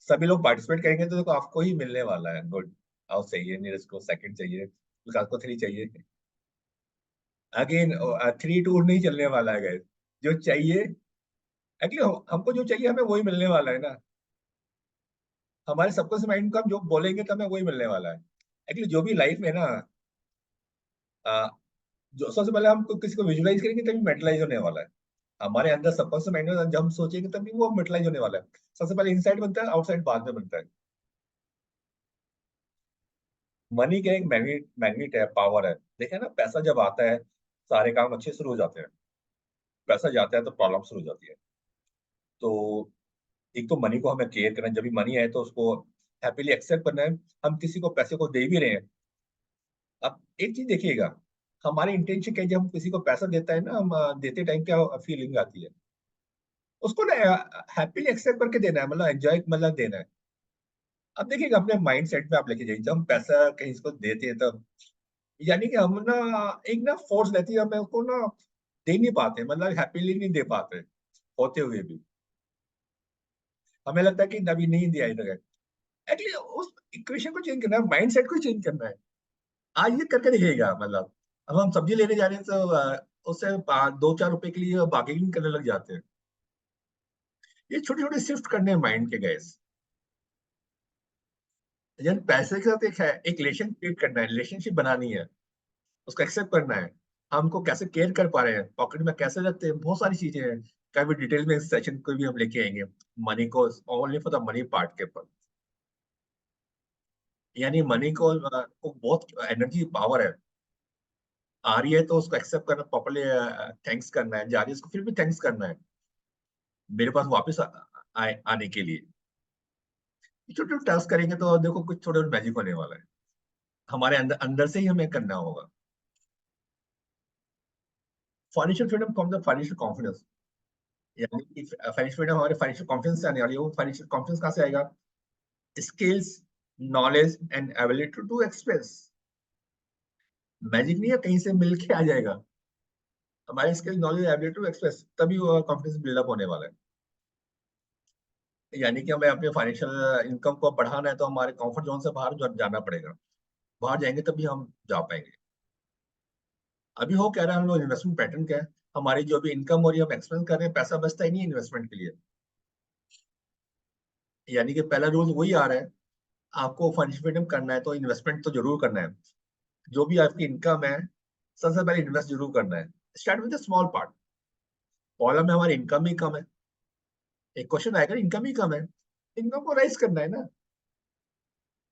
A: सभी लोग पार्टिसिपेट करेंगे तो देखो आपको ही मिलने वाला है। गुड। आओ चाहिए, नीरज को सेकंड चाहिए, विकास को थ्री चाहिए। अगेन थ्री टू नहीं चलने वाला है गाइस। जो चाहिए, एक्चुअली हमको जो चाहिए हमें वही मिलने वाला है ना। हमारे सबकॉन्शियस माइंड को हम जो बोलेंगे तो हमें वही मिलने वाला है। एक्चुअली जो भी लाइफ में ना, अ, जो सबसे पहले हम किसी को विजुलाइज करेंगे तभी मेटलाइज होने वाला है। हमारे अंदर सबकॉन्शियस माइंड में जब हम सोचेंगे तभी वो मेटलाइज होने वाला है। सबसे पहले इनसाइड बनता है, आउटसाइड बाद में बनता है। मनी का एक मैग्नेट मैग्नेट है, पावर है। देखिए ना, पैसा जब आता है सारे काम अच्छे शुरू हो जाते हैं, पैसा जाता है तो प्रॉब्लम शुरू हो जाती है। तो एक तो मनी को हमें केयर करना है, जब भी मनी है तो उसको हैप्पीली एक्सेप्ट करना है। हम किसी को पैसे को दे भी रहे हैं। अब एक चीज देखिएगा, हमारी इंटेंशन क्या है, जब हम किसी को पैसा देता है ना, हम देते टाइम क्या फीलिंग आती है, उसको ना हैप्पीली एक्सेप्ट करके देना है, मतलब एंजॉय मतलब देना है। अब देखिएगा अपने माइंड सेट में आप लेके जाइए, जब हम पैसा कहीं इसको देते हैं तब, यानी कि हम ना एक ना फोर्स रहती है, हमें उसको ना दे नहीं पाते, मतलब हैप्पीली नहीं दे पाते होते हुए भी। हमें लगता है कि अभी नहीं दिया इधर। एक्चुअली उस इक्वेशन को चेंज करना है, माइंड सेट को चेंज करना है। आज ये करके दिखेगा, मतलब अब हम सब्जी लेने जा रहे हैं तो उससे 2-4 रुपए के लिए बार्गेनिंग करने लग जाते हैं। ये छोटे छोटे शिफ्ट करने हैं माइंड के गैस। यानी पैसे के साथ एक है, एक रिलेशन क्रिएट करना है, रिलेशनशिप बनानी है, उसको एक्सेप्ट करना है। हमको कैसे केयर कर पा रहे हैं, पॉकेट में कैसे रखते हैं, बहुत सारी चीजें हैं। कभी डिटेल में इस सेशन को भी हम लेके आएंगे, मनी को, only for the money part के ऊपर। यानी मनी को बहुत एनर्जी पावर है। आ रही है तो उसको एक्सेप्ट करना, प्रॉपरली थैंक्स करना है, जा रही है उसको फिर भी थैंक्स करना है मेरे पास वापस आने के लिए। छोटे छोटे टास्क करेंगे तो देखो कुछ छोटे छोटे मैजिक होने वाला है। हमारे अंदर अंदर से ही हमें करना होगा। Financial freedom come the financial confidence, यानी कि फाइनेंशियल फ्रीडम हमारे फाइनेंशियल कॉन्फिडेंस से आने वाली है। वो फाइनेंशियल कॉन्फिडेंस कहाँ से आएगा? Skills, knowledge and ability to express. Magic नहीं है कहीं से मिल के आ जाएगा। हमारे skill, knowledge, ability to express, तभी वो कॉन्फिडेंस बिल्डअप होने वाला है। यानी कि हमें अपने फाइनेंशियल इनकम को बढ़ाना है तो हमारे कंफर्ट जोन से बाहर जाना पड़ेगा। बाहर जाएंगे तभी हम जा पाएंगे। अभी हो कह रहा है हम लोग इन्वेस्टमेंट पैटर्न क्या है, हमारी जो भी इनकम हो रही है हम एक्सपेंस कर रहे हैं, पैसा बचता ही नहीं है इन्वेस्टमेंट के लिए। यानी कि पहला रूल वही आ रहा है, आपको फाइनेंशियल फ्रीडम करना है तो इन्वेस्टमेंट तो जरूर करना है। जो भी आपकी इनकम है सबसे पहले इन्वेस्ट जरूर करना है। Start with small part. Problem है हमारी इनकम ही कम है। एक क्वेश्चन आएगा इनकम ही कम है, इनकम को राइज करना है ना।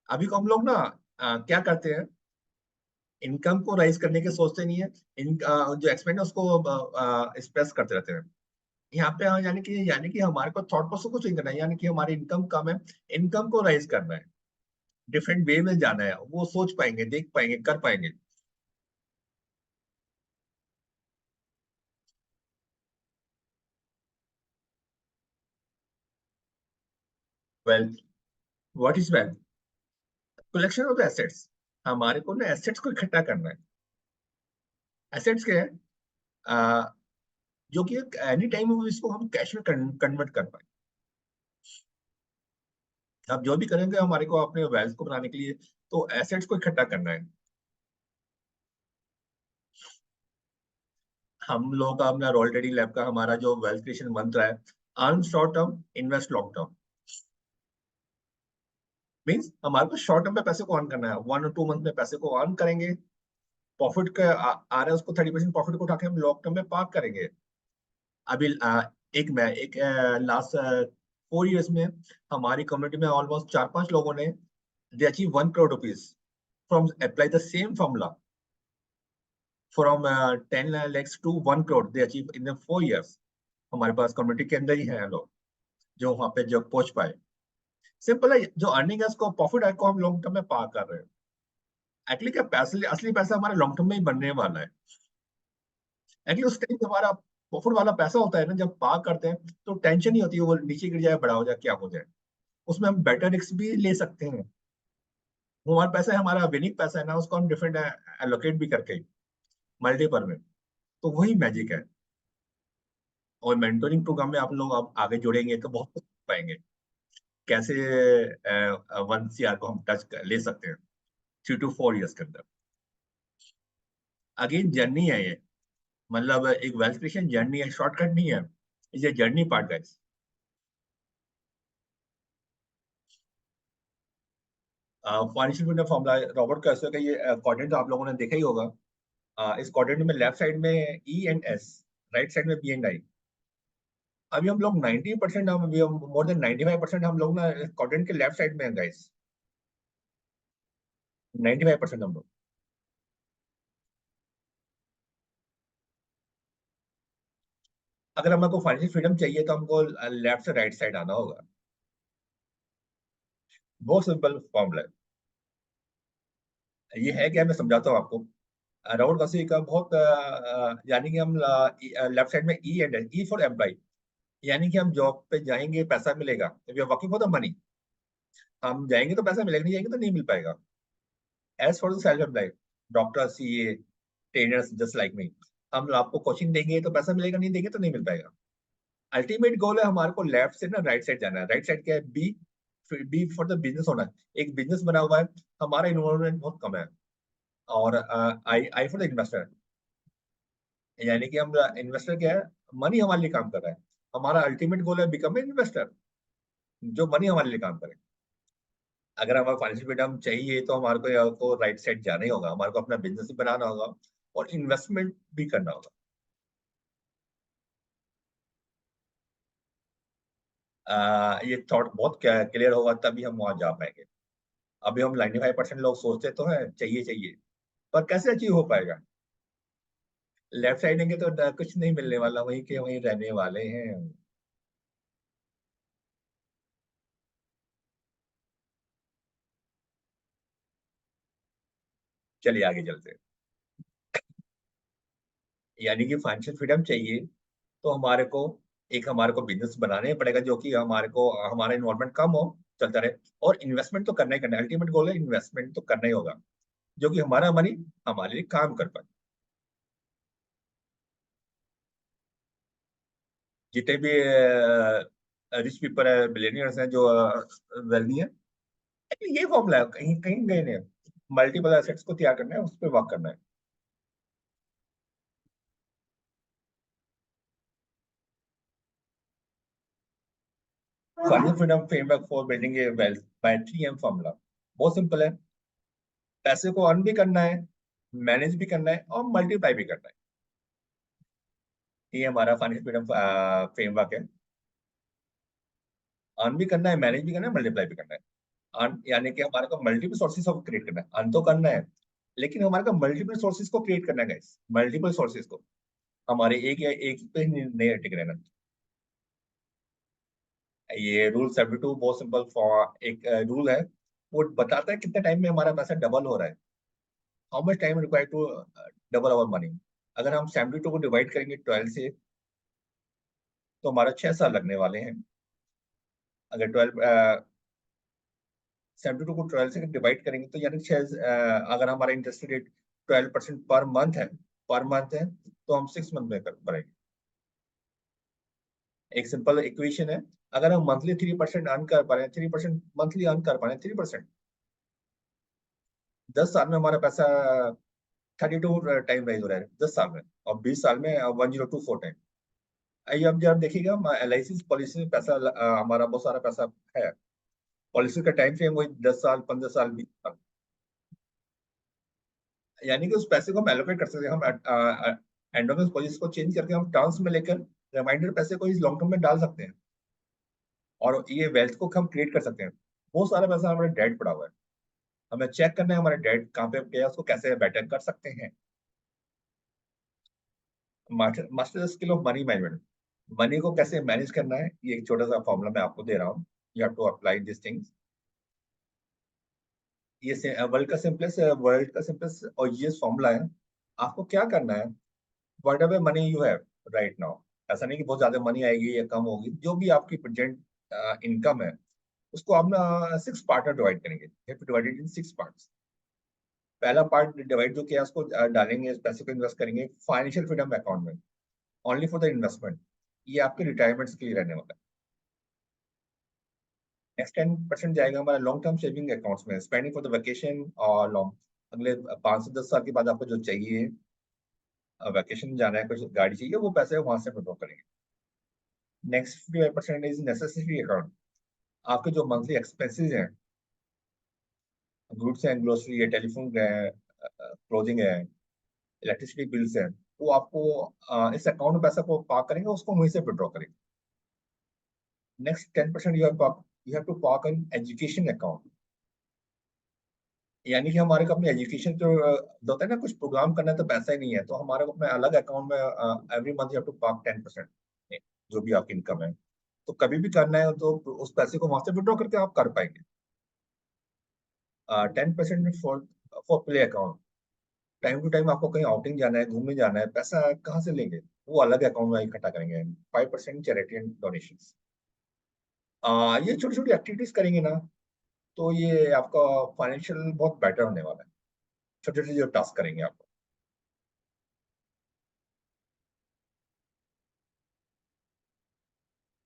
A: अभी को हम लोग ना क्या करते हैं, इनकम को राइज करने के सोचते नहीं है, जो एक्सपेंड है उसको स्पेस करते रहते हैं। यहाँ पे यानी कि हमारे को थॉट प्रोसेस कुछ नहीं करना है, यानी कि हमारी इनकम कम है, इनकम को राइज करना है, डिफरेंट वे में जाना है, वो सोच पाएंगे, देख पाएंगे, कर पाएंगे। Wealth, what is wealth? Collection of the assets. हमारे को ना एसेट्स को इकट्ठा करना है। एसेट्स क्या है? अ, जो कि एनी टाइम इसको हम कैश में कन्वर्ट कर पाए। अब जो भी करेंगे हमारे को अपने वेल्थ को बनाने के लिए तो एसेट्स को इकट्ठा करना है। हम लोग का अपना रोल ट्रेडिंग लैब का हमारा जो वेल्थ क्रिएशन मंत्र है, earn short term invest long term. Means हमारे को शॉर्ट टर्म में पैसे को अर्न करना है, 1 और 2 मंथ में पैसे को अर्न करेंगे, प्रॉफिट का आ रहा है उसको 30% प्रॉफिट को उठा के हम लॉन्ग टर्म में पार्क करेंगे। अभी एक लास्ट 4 इयर्स में हमारी कम्युनिटी में ऑलमोस्ट 4-5 लोगों ने they achieve 1 crore rupees from apply the same formula, from 10 lakhs to 1 crore they achieve in 4 years. हमारे पास कम्युनिटी के अंदर ही है लोग जो वहां पे जो पहुंच पाए। सिंपल है, जो अर्निंग है उसको प्रॉफिट है को हम लॉन्ग टर्म में पा कर रहे हैं। एक्चुअली क्या पैसे, असली पैसा हमारे लॉन्ग टर्म में ही बनने वाला है। एक्चुअली उस टाइम हमारा प्रॉफिट वाला पैसा होता है ना, जब पा करते हैं तो टेंशन नहीं होती है वो नीचे गिर जाए, बड़ा हो जाए, क्या हो जाए। उसमें हम बेटर रिस्क भी ले सकते हैं। वो हमारा पैसा है, हमारा विनिंग पैसा है ना, उसको हम डिफरेंट एलोकेट भी करके मल्टीपल में, तो वही मैजिक है। और मेंटोरिंग प्रोग्राम में आप लोग आप आगे जुड़ेंगे तो बहुत कुछ सीख पाएंगे, कैसे 1 CR को हम ले सकते हैं 3 to 4 इयर्स के अंदर। अगेन जर्नी है ये, मतलब एक वेल्थ क्रिएशन जर्नी है, शॉर्टकट नहीं है, ये journey part guys. Financial freedom formula Robert कैसे का, ये क्वाड्रेंट आप लोगों ने देखा ही होगा। इस क्वाड्रेंट में लेफ्ट साइड में E and S, right side में B and I। अभी हम लोग 90%, हम अभी मोर देन 95% हम लोग ना क्वाड्रेंट के लेफ्ट साइड में हैं गाइस। 95% हम लोग। अगर हमको फाइनेंशियल फ्रीडम चाहिए तो हमको लेफ्ट से राइट साइड आना होगा। बहुत सिंपल फॉर्मूला है। ये है क्या, मैं समझाता हूँ आपको। राउल गॉसी का बहुत यानी कि हम लेफ्ट साइड में E फॉर एम्प्लॉय, यानी कि हम जॉब पे जाएंगे पैसा मिलेगा, we are working for the money. हम जाएंगे तो पैसा मिलेगा, नहीं जाएंगे तो नहीं मिल पाएगा। As for the self employ, doctor, CA, trainers just like me, हम आपको कोचिंग देंगे तो पैसा मिलेगा, नहीं देंगे तो नहीं मिल पाएगा। अल्टीमेट गोल है हमारे को लेफ्ट से ना राइट साइड जाना है। राइट साइड क्या है? बी फॉर द बिजनेस होना है। एक बिजनेस बना हुआ है, हमारा इन्वॉल्वमेंट बहुत कम है। और आई फॉर द इन्वेस्टर, यानी कि हम इन्वेस्टर क्या है, मनी हमारे लिए काम कर रहा है। हमारा अल्टीमेट गोल है बिकम ए इन्वेस्टर, जो मनी हमारे लिए काम करे। अगर हमारा फाइनेंशियल फ्रीडम चाहिए तो हमारे को राइट साइड जाना ही होगा, हमारे को अपना बिजनेस भी बनाना होगा और इन्वेस्टमेंट भी करना होगा। ये थॉट बहुत क्लियर होगा तभी हम वहां जा पाएंगे। अभी हम 95% लोग सोचते तो हैं चाहिए चाहिए, पर कैसे अचीव हो पाएगा? लेफ्ट साइड देंगे तो कुछ नहीं मिलने वाला, वहीं के वहीं रहने वाले हैं। चलिए आगे चलते हैं। यानी कि फाइनेंशियल फ्रीडम चाहिए तो हमारे को बिजनेस बनाने पड़ेगा, जो कि हमारा इन्वॉल्वमेंट कम हो, चलता रहे। और इन्वेस्टमेंट तो करना ही करना है, अल्टीमेट गोल है इन्वेस्टमेंट तो करना ही होगा, जो कि हमारा मनी हमारे लिए काम कर पाए। जितने भी रिच पीपल है, बिलियनियर्स हैं, जो वेल्दी हैं, ये फॉर्मूला है, कहीं कहीं गए नहीं। मल्टीपल एसेट्स को तैयार करना है, उस पर वर्क करना है। Financial freedom framework for building a wealth by 3M formula. बहुत सिंपल है, पैसे को अर्न भी करना है, मैनेज भी करना है और मल्टीप्लाई भी करना है। ये हमारा फाइनेंशियल फ्रीडम फ्रेमवर्क है। अर्न भी करना है, मैनेज भी करना है, मल्टीप्लाई भी करना है। अर्न यानी कि हमारे को मल्टीपल सोर्सेज ऑफ क्रिएट करना है। अर्न तो करना है, लेकिन हमारे को मल्टीपल सोर्सेज को क्रिएट करना है गाइस, मल्टीपल सोर्सेज को। हमारे एक या एक पे नहीं टिक रहना। ये रूल 72 बहुत सिंपल फॉर एक रूल है, वो बताता है कितने टाइम में हमारा पैसा डबल हो रहा है, how much time required to double our money. अगर हम 72 को डिवाइड करेंगे 12 से, तो हमारा 6 साल लगने वाले हैं। अगर 72 को 12 से डिवाइड करेंगे तो यानी अगर हमारा इंटरेस्ट रेट 12% पर मंथ है तो हम 6 मंथ में कर भरेंगे। एक सिंपल इक्वेशन है, अगर हम मंथली 3% अर्न कर पा रहे हैं, 3% मंथली अर्न कर पा रहे हैं, 3%, 10 साल में हमारा पैसा 32 टाइम राइज हो रहा है 10 साल में, और 20 साल में 1024 टाइम। आइए अब जब देखिएगा LIC पॉलिसी में पैसा हमारा बहुत सारा पैसा है। पॉलिसी का टाइम फ्रेम वही 10 साल, 15 साल, 20 साल। यानी कि उस पैसे को हम एलोकेट कर सकते हैं, हम एंडोमेंस पॉलिसी को चेंज करके हम टर्म्स में लेकर रिमाइंडर पैसे को इस लॉन्ग टर्म में डाल सकते हैं, और ये वेल्थ को हम क्रिएट कर सकते हैं। बहुत सारा पैसा हमारा डेट पड़ा हुआ है, हमें चेक करना है हमारा डेट कहाँ पे गया, उसको कैसे बेटर कर सकते हैं। Master skill of money management, money को कैसे मैनेज करना है, ये एक छोटा सा फॉर्मूला मैं आपको दे रहा हूँ। You have to apply this things. ये वर्ल्ड का सिंपलेस्ट और ये फॉर्मूला है। आपको क्या करना है, whatever money you have right now, ऐसा नहीं कि बहुत ज्यादा मनी आएगी या कम होगी, जो भी आपकी प्रेजेंट इनकम है उसको आप ना 6 पार्ट में डिवाइड करेंगे। Divided in 6 parts. पहला पार्ट डिवाइड जो किया उसको डालेंगे, इस पैसे को इन्वेस्ट करेंगे फाइनेंशियल फ्रीडम अकाउंट में, ओनली फॉर द इन्वेस्टमेंट। ये आपके रिटायरमेंट के लिए रहने वाला है। नेक्स्ट 10% जाएगा हमारा लॉन्ग टर्म सेविंग अकाउंट्स में, स्पेंडिंग फॉर द वेकेशन और लॉन्ग, अगले 5 से 10 साल के बाद आपको जो चाहिए, वेकेशन जाना है, कुछ गाड़ी चाहिए, वो पैसे वहां से विड्रॉ करेंगे। Next 55% is necessity account. आपके जो मंथली एक्सपेंसेस हैं, गुड्स एंड ग्रोसरी है, टेलीफोन है, क्लोथिंग है, इलेक्ट्रिसिटी बिल्स है, वो आपको इस अकाउंट में पैसा को पार्क करेंगे, उसको वहीं से विड्रॉ करेंगे। Next 10% you have to park in education account. यानी कि हमारे को अपनी एजुकेशन जो होता है ना, कुछ प्रोग्राम करना है तो पैसा ही नहीं है, तो हमारे को अपने अलग अकाउंट में every month you have to park 10%, जो भी आपकी इनकम है, तो कभी भी करना है तो उस पैसे को वहां से विड्रॉ करके आप कर पाएंगे। 10% for for play account, time to time आपको कहीं आउटिंग जाना है, घूमने जाना है, पैसा कहाँ से लेंगे, वो अलग अकाउंट में इकट्ठा करेंगे। 5% चैरिटी एंड डोनेशन। ये छोटी छोटी एक्टिविटीज करेंगे ना, तो ये आपका फाइनेंशियल बहुत बेटर होने वाला है। छोटे छोटे जो टास्क करेंगे आप।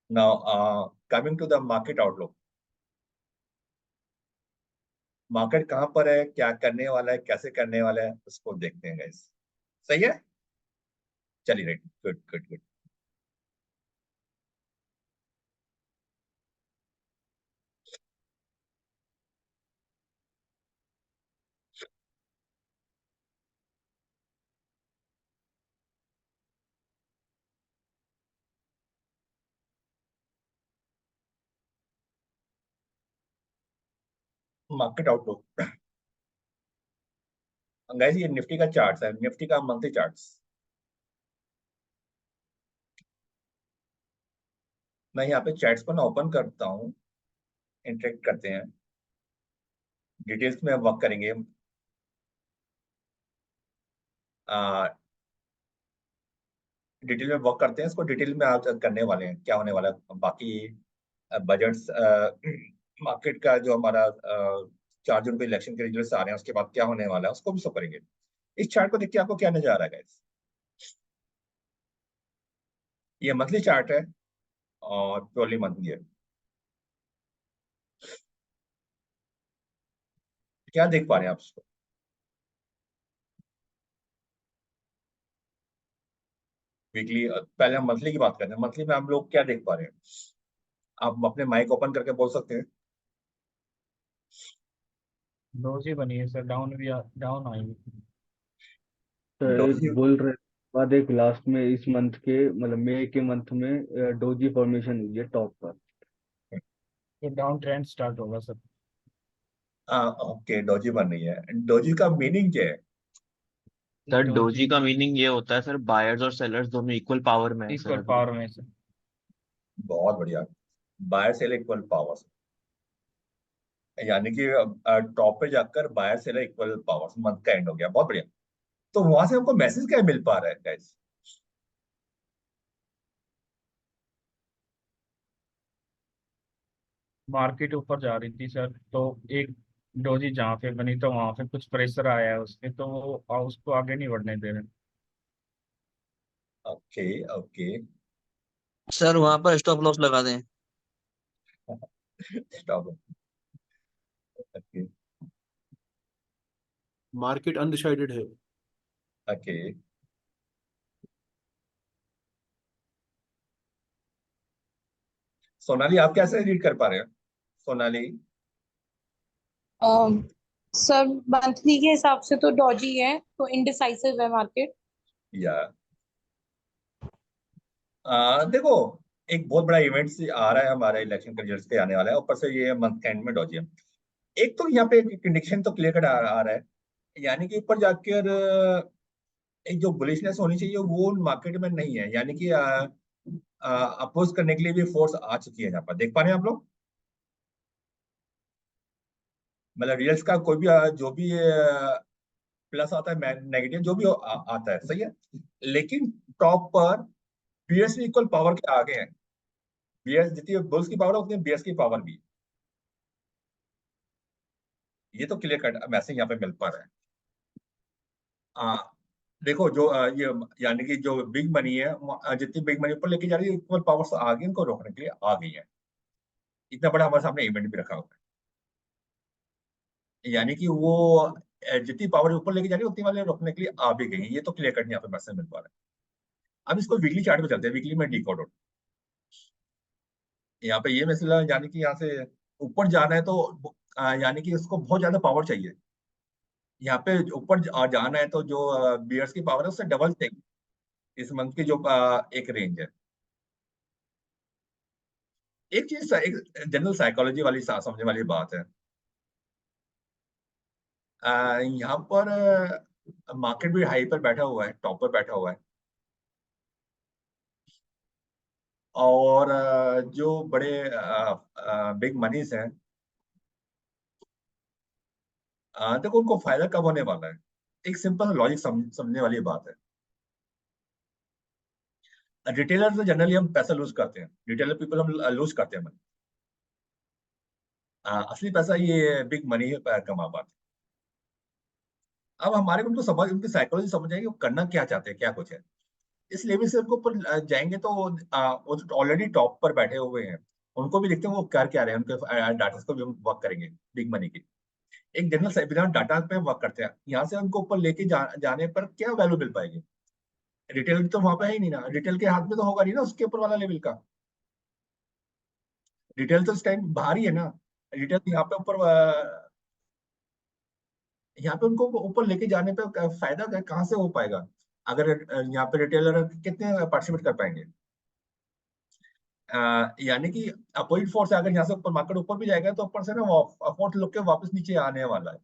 A: Now coming to the market outlook. Market कहाँ पर है, क्या करने वाला है, कैसे करने वाला है, उसको देखते हैं गाइस। सही है, चलिए right, good good good. Market outlook guys, ये निफ्टी का चार्ट है, निफ्टी का मंथली चार्ट्स। मैं यहाँ पे चैट्स को ना ओपन करता हूँ, इंटरेक्ट करते हैं, डिटेल्स में वर्क करेंगे। डिटेल में वर्क करते हैं, इसको डिटेल में आज करने वाले हैं, क्या होने वाला है बाकी बजट्स, मार्केट का जो हमारा 4 जून को इलेक्शन के रिजल्ट आ रहे हैं, उसके बाद क्या होने वाला है उसको भी सब करेंगे। इस चार्ट को देख के आपको क्या नजर आ रहा है guys? ये मंथली चार्ट है और प्योरली मंथली है। क्या देख पा रहे हैं आप उसको? वीकली, पहले हम मंथली की बात करते हैं, मंथली में हम लोग क्या देख पा रहे हैं? आप अपने माइक ओपन करके बोल सकते हैं।
C: डोजी बनी है सर, डाउन भी डाउन आई।
D: तो एक
A: डोजी।
D: बोल रहे बाद एक लास्ट में इस मंथ के मतलब मई के मंथ में डोजी फॉर्मेशन हुई है टॉप पर।
C: तो डाउन ट्रेंड स्टार्ट होगा सर।
A: ओके, डोजी बन रही है। डोजी का मीनिंग क्या है?
E: सर डोजी का मीनिंग ये होता है सर, बायर्स और सेलर्स दोनों इक्वल पावर में है सर
C: इक्वल
E: अभी।
C: पावर में सर।
A: बहुत बढ़िया। बायर सेल इक्वल पावर्स, यानी कि टॉप पे जाकर buyer seller equal powers, month का एंड हो गया। बहुत बढ़िया। तो वहां से हमको मैसेज क्या मिल पा रहा है गाइस?
C: मार्केट ऊपर जा रही थी सर, तो एक डोजी जहाँ पे बनी तो वहां पे कुछ प्रेशर आया है उसके, तो वो उसको आगे नहीं बढ़ने दे रहे।
A: Okay okay.
B: सर वहां पर स्टॉप लॉस लगा दें।
A: स्टॉप। ओके
F: मार्केट अनडिसाइडेड है।
A: ओके। सोनाली, आप कैसे रीड कर पा रहे हो? सोनाली।
G: अम, सर मंथली के हिसाब से तो डॉजी है, तो इनडिसाइसिव है मार्केट।
A: या देखो, एक बहुत बड़ा इवेंट आ रहा है, हमारा इलेक्शन का रिजल्ट के आने वाला है, ऊपर से ये मंथ के एंड में डॉजी है। एक तो यहाँ पे कंडीशन तो क्लियर कट आ रहा है, यानी कि ऊपर जाकर एक जो बुलिशनेस होनी चाहिए वो मार्केट में नहीं है, यानी कि अपोज करने के लिए भी फोर्स आ चुकी है। यहाँ पर देख पा रहे हैं आप लोग? मतलब रिजल्ट्स का कोई भी जो भी प्लस आता है, नेगेटिव जो भी आता है, सही है। लेकिन टॉप पर बीएस भी इक्वल पावर के आगे हैं। बीएस जितनी बुल्स की पावर है उतनी बीएस की पावर भी। ये तो क्लियर कट मैसेज यहाँ पे मिल पा रहा है। देखो जो ये यानी कि जो बिग मनी है, जितनी बिग मनी ऊपर लेके जा रही है, इक्वल पावर्स आगे इनको रोकने के लिए आ गई है। इतना बड़ा हमारे सामने इवेंट भी रखा हुआ है, यानी कि वो जितनी पावर ऊपर लेके जा रही है उतनी वाले रोकने के लिए आ भी गई है। ये तो क्लियर कट यहाँ पे मैसेज मिल पा रहा है। अब इसको वीकली चार्ट पे चलते हैं। वीकली में डिकोड आउट, यहाँ पे ये मसला, यानी कि यहाँ से ऊपर जाना है तो यानी कि उसको बहुत ज्यादा पावर चाहिए। यहाँ पे ऊपर जाना है तो जो बियर्स की पावर है उससे डबल चाहिए। इस मंथ की जो एक रेंज है। एक चीज, एक जनरल साइकोलॉजी वाली समझने वाली बात है। यहाँ पर मार्केट भी हाई पर बैठा हुआ है, टॉप पर बैठा हुआ है, और जो बड़े बिग मनीज हैं, देखो उनको फायदा कब होने वाला है। एक सिंपल लॉजिक समझने वाली बात है। रिटेलर से जनरली हम पैसा लूज करते हैं, रिटेलर पीपल हम लूज करते हैं। असली पैसा ये बिग मनी कमा पाते हैं। अब हमारे को उनको समझ, उनकी साइकोलॉजी समझ आएगी, वो करना क्या चाहते हैं, क्या कुछ है। इस लेवल से उनको ऊपर जाएंगे तो वो तो ऑलरेडी टॉप पर बैठे हुए हैं, उनको भी देखते हैं वो कर क्या रहे हैं, उनके डाटा को भी हम वर्क करेंगे। बिग मनी की एक जनरल बिना डाटा पे वर्क करते हैं, यहाँ से उनको ऊपर लेके जाने पर क्या वैल्यू मिल पाएगी? रिटेल तो वहां पे है ही नहीं ना, रिटेल के हाथ में तो होगा नहीं ना उसके ऊपर वाला लेवल का। रिटेल तो इस टाइम बाहर ही है ना। रिटेल यहाँ पे ऊपर यहाँ पे उनको ऊपर लेके जाने पे फायदा कहाँ से हो पाएगा? अगर यहाँ पे रिटेलर कितने पार्टिसिपेट कर पाएंगे? यानी कि अपोजिट फोर्स अगर यहाँ से ऊपर मार्केट ऊपर भी जाएगा तो ऊपर से ना फोर्स लोग के वापस नीचे आने वाला है।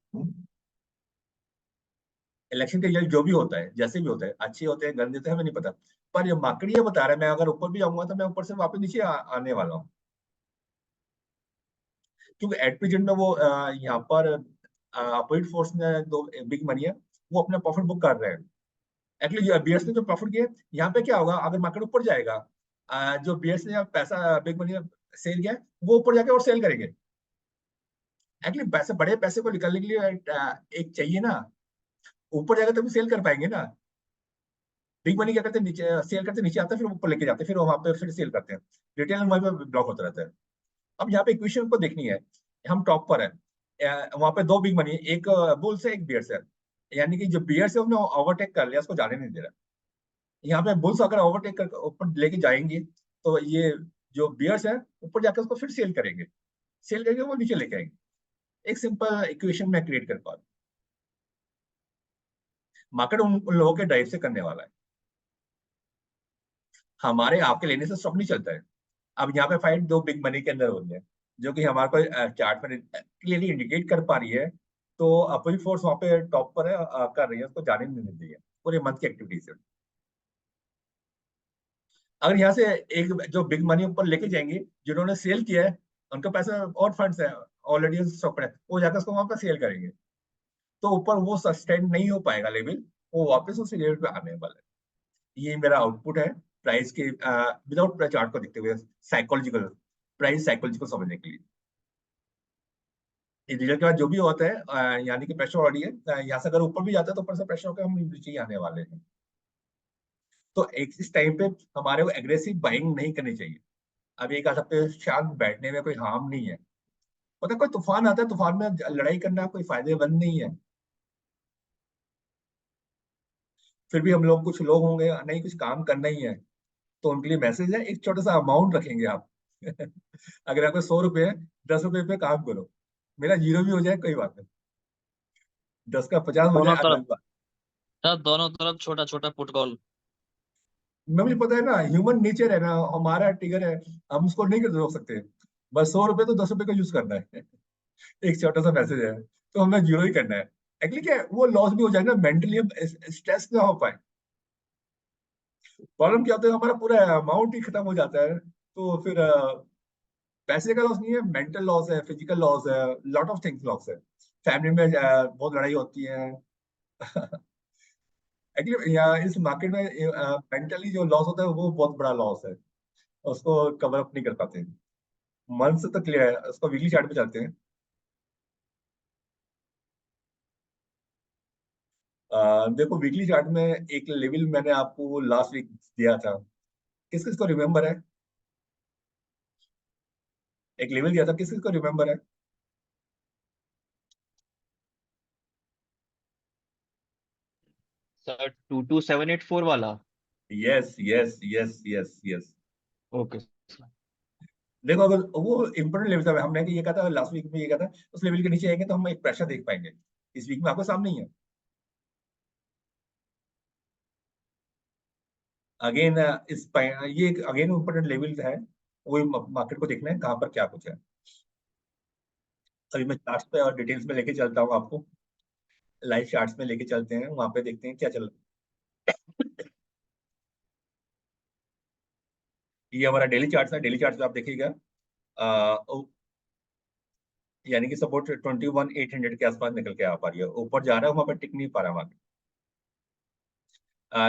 A: इलेक्शन का रिजल्ट जो भी होता है, जैसे भी होता है, अच्छे होते हैं गंदे होते हैं, हमें नहीं पता। पर ये मार्केट ये बता रहा है मैं अगर ऊपर भी जाऊंगा तो मैं ऊपर से वापस नीचे आने वाला हूँ। क्योंकि एट प्रेजेंट में वो यहाँ पर अपोजिट फोर्स ने दो बिग मनी है, वो अपना प्रॉफिट बुक कर रहे हैं। एक्चुअली बीएस ने जो प्रॉफिट किया, यहाँ पे क्या होगा अगर मार्केट ऊपर जाएगा, जो बीएस ने पैसा बिग मनी सेल किया है, वो ऊपर जाके और सेल करेंगे। एक्चुअली पैसे, बड़े पैसे को निकालने के लिए एक चाहिए ना, ऊपर जाकर तभी सेल कर पाएंगे ना। बिग मनी क्या करते हैं, नीचे सेल करते, नीचे आते हैं, फिर ऊपर लेके जाते हैं, फिर वहां पे फिर सेल करते हैं। रिटेल वहां पे ब्लॉक होता रहता है। अब यहाँ पे इक्वेशन को देखनी है। हम टॉप पर है, वहां पे दो बिग मनी है, एक बुल्स है एक बियर्स है, यानी कि जो बियर्स है उन्होंने ओवरटेक कर लिया, उसको जाने नहीं दे रहा। यहाँ पे बुल्स अगर ओवरटेक कर ऊपर लेके जाएंगे तो ये जो बियर्स है ऊपर जाकर उसको फिर सेल करेंगे, सेल करके वो नीचे लेके आएंगे। एक सिंपल इक्वेशन में क्रिएट कर पा रहा हूं। मार्केट उन लोगों के ड्राइव से करने वाला है, हमारे आपके लेने से स्टॉक नहीं चलता है। अब यहाँ पे फाइट दो बिग मनी के अंदर हो रही है, जो कि हमारे को चार्ट में क्लियरली इंडिकेट कर पा रही है। तो अपोजिट फोर्स वहां पे टॉप पर है, कर रही है, उसको जाने नहीं मिल रही है पूरे मंथ की एक्टिविटी से। अगर यहाँ से एक जो बिग मनी ऊपर लेके जाएंगे, जिन्होंने सेल किया है उनका पैसा और फंड्स है ऑलरेडी स्टॉक है, वो जाकर उसको वहां पर सेल करेंगे, तो ऊपर वो सस्टेन नहीं हो पाएगा लेवल, वो वापस उसी लेवल पे आने वाला है। ये मेरा आउटपुट है प्राइस के विदाउट चार्ट को देखते हुए, साइकोलॉजिकल प्राइस साइकोलॉजिकल समझने के लिए। रिजल्ट के बाद जो भी होता है यानी कि प्रेशर ऑलरेडी है, यहाँ से अगर ऊपर भी जाता है तो ऊपर से प्रेशर होकर हम नीचे ही आने वाले हैं। तो एक इस टाइम पे हमारे को एग्रेसिव बाइंग नहीं करनी चाहिए। अब एक आध हफ्ते शांत बैठने में कोई हार्म नहीं है। पता है, कोई तूफान आता है, तूफान में लड़ाई करना कोई फायदेमंद नहीं है। फिर भी हम लोग कुछ लोग होंगे नहीं, कुछ काम करना ही है, तो उनके लिए मैसेज है, एक छोटा सा अमाउंट रखेंगे आप। अगर आपको 100 रुपए है, 10 रुपए पे काम करो, मेरा जीरो भी हो जाए कोई बात नहीं, 10 का 50 हो जाए
B: दोनों तरफ
A: अलग बात।
B: सर, दोनों तरफ छोटा छोटा पुट कॉल।
A: मुझे पता है ना, ह्यूमन नेचर है ना, हमारा ट्रिगर है, हम उसको नहीं रोक सकते। बस 100 रुपए तो 10 रुपए का यूज करना है। एक छोटा सा मैसेज है, तो हमें जीरो ही करना है। एक्चुअली क्या है, वो लॉस भी हो जाए ना, मेंटली हम स्ट्रेस ना हो पाए। प्रॉब्लम क्या होता है, हमारा पूरा अमाउंट ही खत्म हो जाता है, तो फिर पैसे का लॉस नहीं है, मेंटल लॉस है, फिजिकल लॉस है, लॉट ऑफ थिंग्स लॉस है। फैमिली में बहुत लड़ाई होती है। एक्चुअली यहाँ इस मार्केट में मेंटली जो लॉस होता है वो बहुत बड़ा लॉस है, उसको कवर अप नहीं कर पाते। मंथ से तो क्लियर है, उसको वीकली चार्ट पे चलते हैं। देखो वीकली चार्ट में एक लेवल मैंने आपको लास्ट वीक दिया था, किस किस को रिमेम्बर है? एक लेवल दिया था, किस किस को रिमेम्बर है?
E: सर 22784 वाला।
A: Yes yes yes yes yes.
E: Okay.
A: देखो अगर वो इम्पोर्टेंट लेवल था, हमने ये कहा था लास्ट वीक में, ये कहा था उस लेवल के नीचे आएंगे तो हम एक प्रेशर देख पाएंगे। इस वीक में आपको सामने ही है। अगेन ये अगेन इम्पोर्टेंट लेवल है, वही मार्केट को देखना है कहाँ पर क्या कुछ है। अभी मैं चार्ट्स पे और डिटेल्स में लेके चलता हूँ आपको, लाइव चार्ट्स में लेके चलते हैं, वहां पे देखते हैं क्या चल रहा है। ये हमारा डेली चार्ट है, डेली चार्ट पे आप देखिएगा, यानी कि सपोर्ट 21,800 के आसपास निकल के आ पा रही है, ऊपर जा रहा है, वहां पर टिक नहीं पा रहा मार्केट।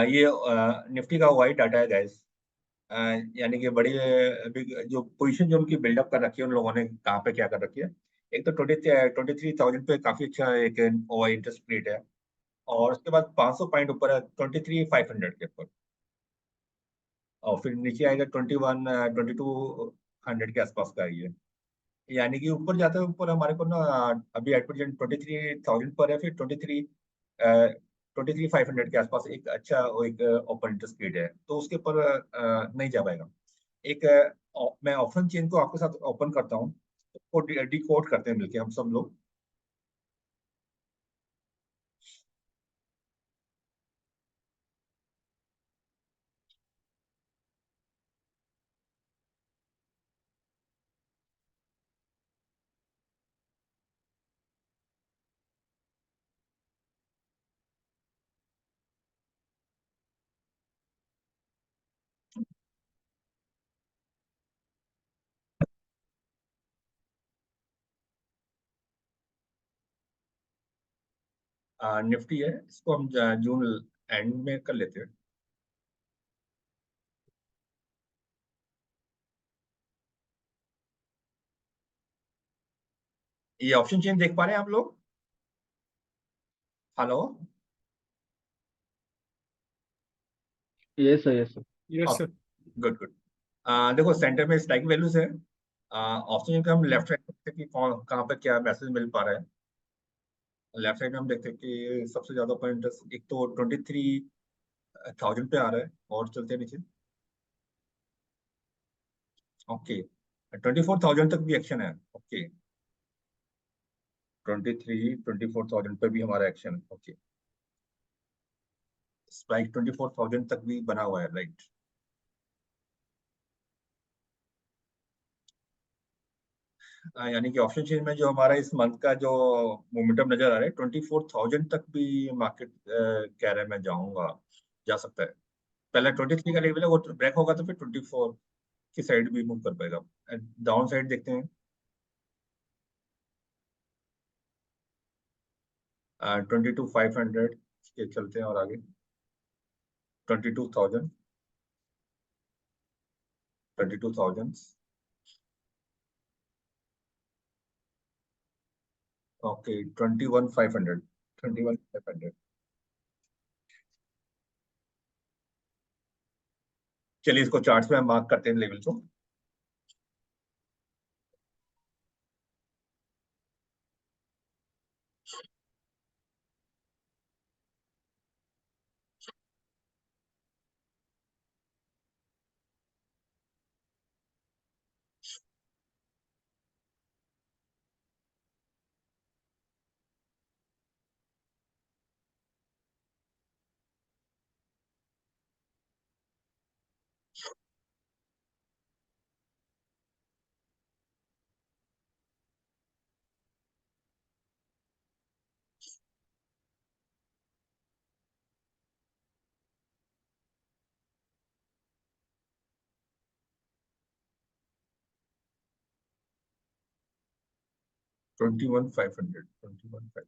A: ये निफ्टी का वाइट डाटा है गाइस, यानी कि बड़ी जो पोजीशन जो उनकी बिल्डअप कर रखी है उन लोगों ने, कहाँ पे क्या कर रखी है। एक तो 23,000 पे काफी अच्छा एक इंटरेस्ट रेट है, और उसके बाद 500 पॉइंट ऊपर है 23,500 के ऊपर, और फिर नीचे आएगा 22,000 के आसपास का है ये। यानी कि ऊपर जाता है, ऊपर हमारे को ना अभी एट प्रेजेंट 23,000 पर है, फिर 23,500 के आसपास एक अच्छा एक ओपन इंटरेस्ट रेट है, तो उसके ऊपर नहीं जा पाएगा। एक मैं ऑप्शन चेन को आपके साथ ओपन करता हूँ, तो डिकोड करते हैं मिलके हम सब लोग। निफ्टी है, इसको हम जून एंड में कर लेते हैं। ये ऑप्शन चेन देख पा रहे हैं आप लोग? Hello?
D: Yes sir, yes sir.
C: Yes sir.
A: Good good. देखो सेंटर में स्ट्राइक वैल्यूज है, ऑप्शन का हम लेफ्ट साइड देखते हैं कि कहाँ पर क्या मैसेज मिल पा रहा है। लेफ्ट साइड में हम देखते हैं कि सबसे ज्यादा पॉइंट एक तो 23,000 पे आ रहा है, और चलते हैं नीचे। ओके, 24,000 तक भी एक्शन है। ओके, 24,000 पे भी हमारा एक्शन। ओके, स्पाइक 24,000 तक भी बना हुआ है, राइट। यानी कि ऑप्शन चेन में जो हमारा इस मंथ का जो मोमेंटम नजर आ रहा है, 24,000 तक भी मार्केट कह रहा है मैं जाऊंगा, जा सकता है। पहले 23 का लेवल है, वो ब्रेक होगा तो फिर 24 की साइड भी मूव कर पाएगा। डाउन साइड देखते हैं, 22,500 के चलते हैं और आगे 22,000, 22,000। ओके, 21,500, 21,500। चलिए इसको चार्ट्स में मार्क करते हैं लेवल को। Twenty one five hundred, 21,500।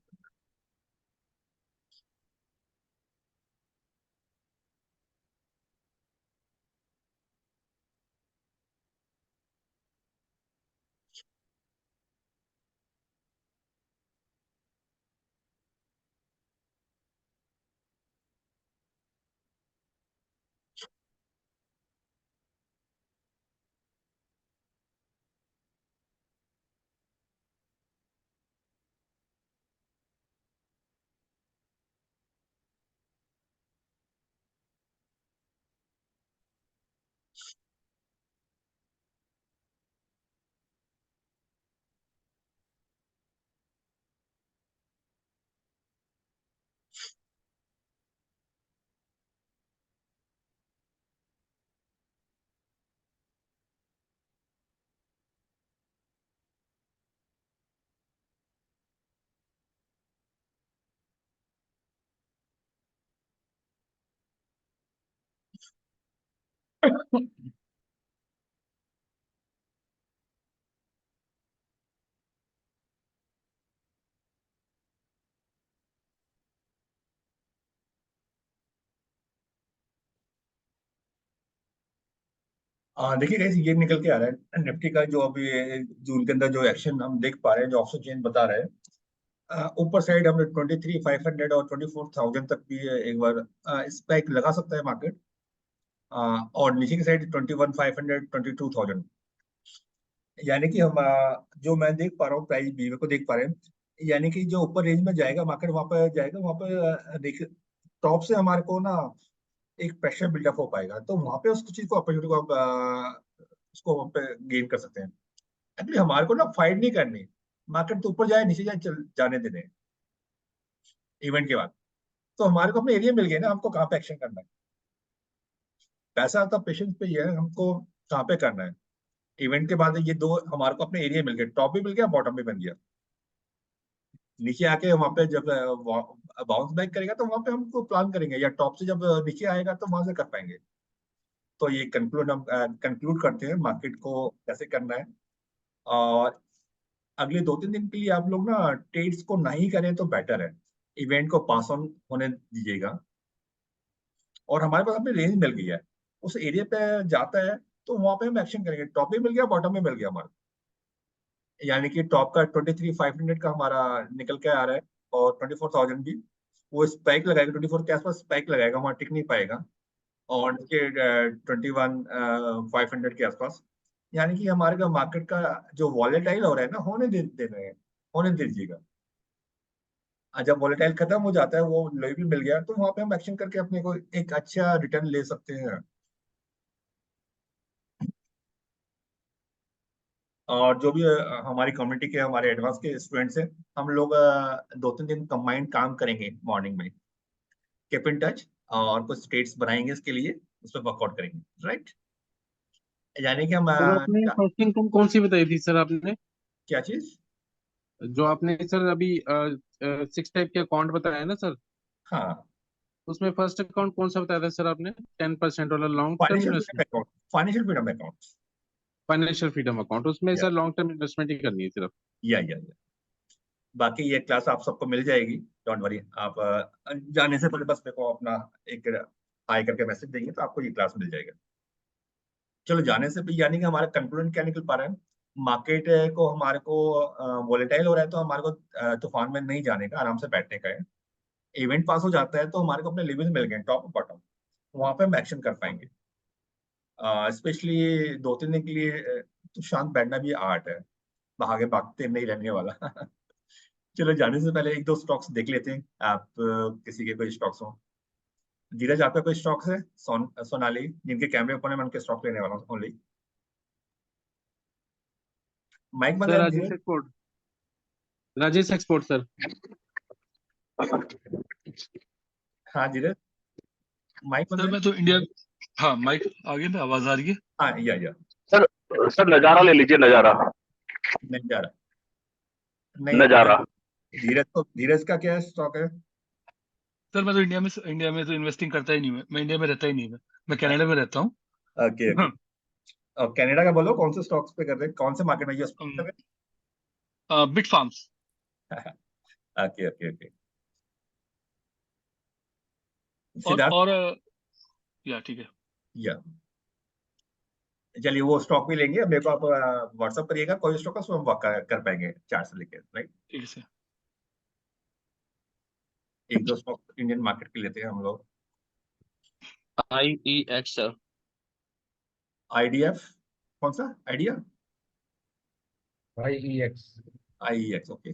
A: देखिए गाइस, ये निकल के आ रहा है निफ्टी का जो अभी जून के अंदर जो एक्शन हम देख पा रहे हैं, जो ऑप्शन चेन बता रहे हैं। ऊपर साइड हमने 23,500 और 24,000 तक भी एक बार स्पाइक लगा सकता है मार्केट। और नीचे की साइड 21,500, 22,000। यानी कि हम जो मैं देख पा रहा हूँ प्राइस बीवे को देख पा रहे हैं, यानी कि जो ऊपर रेंज में जाएगा मार्केट, वहां पर जाएगा, वहां पर देखिए टॉप से हमारे को ना एक प्रेशर बिल्डअप हो पाएगा, तो वहां पे उस चीज को अपॉर्चुनिटी को आप उसको वहां पे गेन कर सकते हैं। एक्चुअली हमारे को ना फाइट नहीं करनी, मार्केट तो ऊपर जाए नीचे जाए चल जाने देने इवेंट के बाद। तो हमारे को अपने एरिया मिल गए ना, हमको कहाँ पे एक्शन करना है। पैसा तो पेशेंस पे ही है, हमको कहाँ पे करना है। इवेंट के बाद ये दो हमारे को अपने एरिया मिल गए, टॉप भी मिल गया, बॉटम भी बन गया। नीचे आके वहां पे जब बाउंस बैक करेगा तो वहां पे हमको प्लान करेंगे, या टॉप से जब नीचे आएगा तो वहां से कर पाएंगे। तो ये कंक्लूड हम कंक्लूड करते हैं मार्केट को कैसे करना है। और अगले 2-3 दिन के लिए आप लोग ना ट्रेड्स को नहीं करें तो बेटर है, इवेंट को पास ऑन होने दीजिएगा। और हमारे पास अपनी रेंज मिल गई है, उस एरिया पे जाता है तो वहां पे हम एक्शन करेंगे। टॉप भी मिल गया, बॉटम भी मिल गया हमारा। यानी कि टॉप का 23,500 का हमारा निकल के आ रहा है, और 24,000 भी वो स्पाइक लगाएगा, 24 के आसपास स्पाइक लगाएगा, वहां टिक नहीं पाएगा। और नीचे 21,500 के आसपास। यानी कि हमारे का मार्केट का जो वॉलेटाइल हो रहा है ना, दे रहे हैं, होने दीजिएगा। जब वॉलेटाइल खत्म हो जाता है, वो लो भी मिल गया, तो वहां पे हम एक्शन करके अपने को एक अच्छा रिटर्न ले सकते हैं। और जो भी हमारी कम्युनिटी के हमारे एडवांस के स्टूडेंट्स हैं, हम लोग 2-3 दिन कंबाइंड काम करेंगे मॉर्निंग में। कीप इन टच, और कुछ स्टेट्स बनाएंगे इसके लिए, उस पर वर्कआउट करेंगे, राइट। यानी कि हम
F: सर आपने फर्स्ट इनकम कौन सी बताई थी सर आपने?
A: क्या चीज?
F: जो आपने सर अभी 6 टाइप के अकाउंट बताया है ना सर,
A: हाँ,
F: उसमें फर्स्ट अकाउंट कौन सा बताया था सर आपने? 10% वाला long term
A: financial freedom
F: investment,
A: account, financial freedom account.
F: Financial freedom account, उसमें
A: या
F: सर लॉन्ग टर्म इन्वेस्टमेंट ही करनी है सिर्फ।
A: या बाकी ये क्लास आप सबको मिल जाएगी, डोंट वरी। आप जाने से पहले बस मेरे को अपना एक हाई करके मैसेज देंगे तो आपको ये क्लास मिल जाएगा। चलो, जाने से भी यानी कि हमारा कंक्लूजन क्या निकल पा रहा है, मार्केट को हमारे को वोलेटाइल हो रहा है तो हमारे को तूफान में नहीं जाने का, आराम से बैठने का है। इवेंट पास हो जाता है तो हमारे को अपने लेवल्स मिल गए टॉप और बॉटम, वहां पे हम एक्शन कर पाएंगे। स्पेशली 2-3 दिन के लिए तो शांत बैठना भी आर्ट है, भागे भागते नहीं रहने वाला। चलो, जाने से पहले 1-2 स्टॉक्स देख लेते हैं। आप किसी के कोई स्टॉक्स हो? धीरज, आपका कोई स्टॉक्स है? सोनाली, जिनके कैमरे ओपन है, मैं उनके स्टॉक लेने वाला हूँ ओनली। माइक बंद
F: सर
A: है
F: Rajesh
A: Dheeraj?
F: Export, Rajesh export sir.
A: हाँ धीरज, माइक बंद
H: सर
A: है?
H: मैं तो इंडिया, हाँ माइक आगे में आवाज आ रही है?
A: हाँ, या
I: सर सर नजारा ले लीजिए, नजारा।
A: नहीं जा रहा, नहीं
I: नजारा।
A: धीरज का क्या स्टॉक है?
H: सर मैं तो इंडिया में तो इन्वेस्टिंग करता ही नहीं हूँ, मैं इंडिया में रहता ही नहीं, मैं कनाडा में रहता हूँ।
A: Okay okay. और कनाडा का बोलो, कौन से स्टॉक्स पे कर रहे हैं, कौन से मार्केट में यूएस कर रहे
H: बिट फार्म्स।
A: हैं? Okay okay okay.
H: और
A: सिद्धार्थ,
H: और या ठीक है।
A: या चलिए, वो स्टॉक भी लेंगे। मेरे को आप व्हाट्सअप करिएगा कोई स्टॉक का, उसमें हम कर पाएंगे चार्ट से लेके, राइट।
H: ठीक है सर।
A: 1-2 स्टॉक इंडियन मार्केट के लेते हैं हम लोग।
E: IEX sir.
A: आईडीएफ, कौन सा आइडिया?
C: IEX।
A: IEX, okay.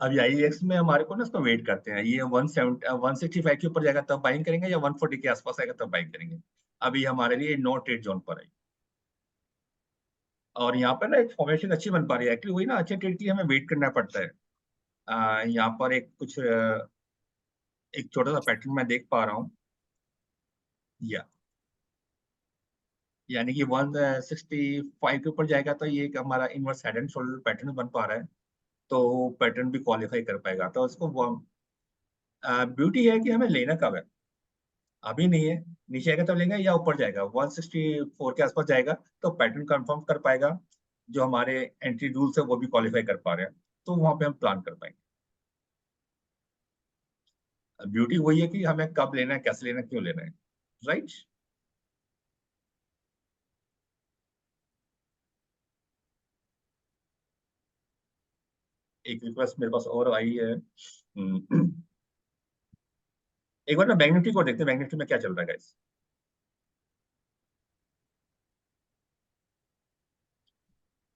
A: अभी आईईएक्स में हमारे को ना इसको वेट करते हैं, ये 165 के ऊपर जाएगा तब बाइंग करेंगे, या 140 के आसपास आएगा तब बाइंग करेंगे। अभी हमारे लिए नो ट्रेड जोन पर है, और यहाँ पर ना एक फॉर्मेशन अच्छी बन पा रही है। एक्चुअली वही ना, अच्छे ट्रेड के लिए हमें वेट करना पड़ता है। यहाँ पर एक छोटा सा पैटर्न मैं देख पा रहा हूँ, या यानी कि 165 के ऊपर जाएगा तो ये एक हमारा inverse head and shoulder pattern बन पा रहा है, तो पैटर्न भी क्वालिफाई कर पाएगा। तो इसको ब्यूटी है कि हमें लेना कब है, अभी नहीं है। नीचे आएगा तब लेंगे, या ऊपर जाएगा 164 के आसपास जाएगा तो पैटर्न कंफर्म कर पाएगा, जो हमारे एंट्री रूल्स है वो भी क्वालिफाई कर पा रहे हैं, तो वहां पे हम प्लान कर पाएंगे। ब्यूटी वही है कि हमें कब लेना है, कैसे लेना है, क्यों लेना है, राइट। एक रिक्वेस्ट मेरे पास और आई है। एक बार ना बैंक निफ्टी को देखते हैं, बैंक निफ्टी में क्या चल रहा है गाइस।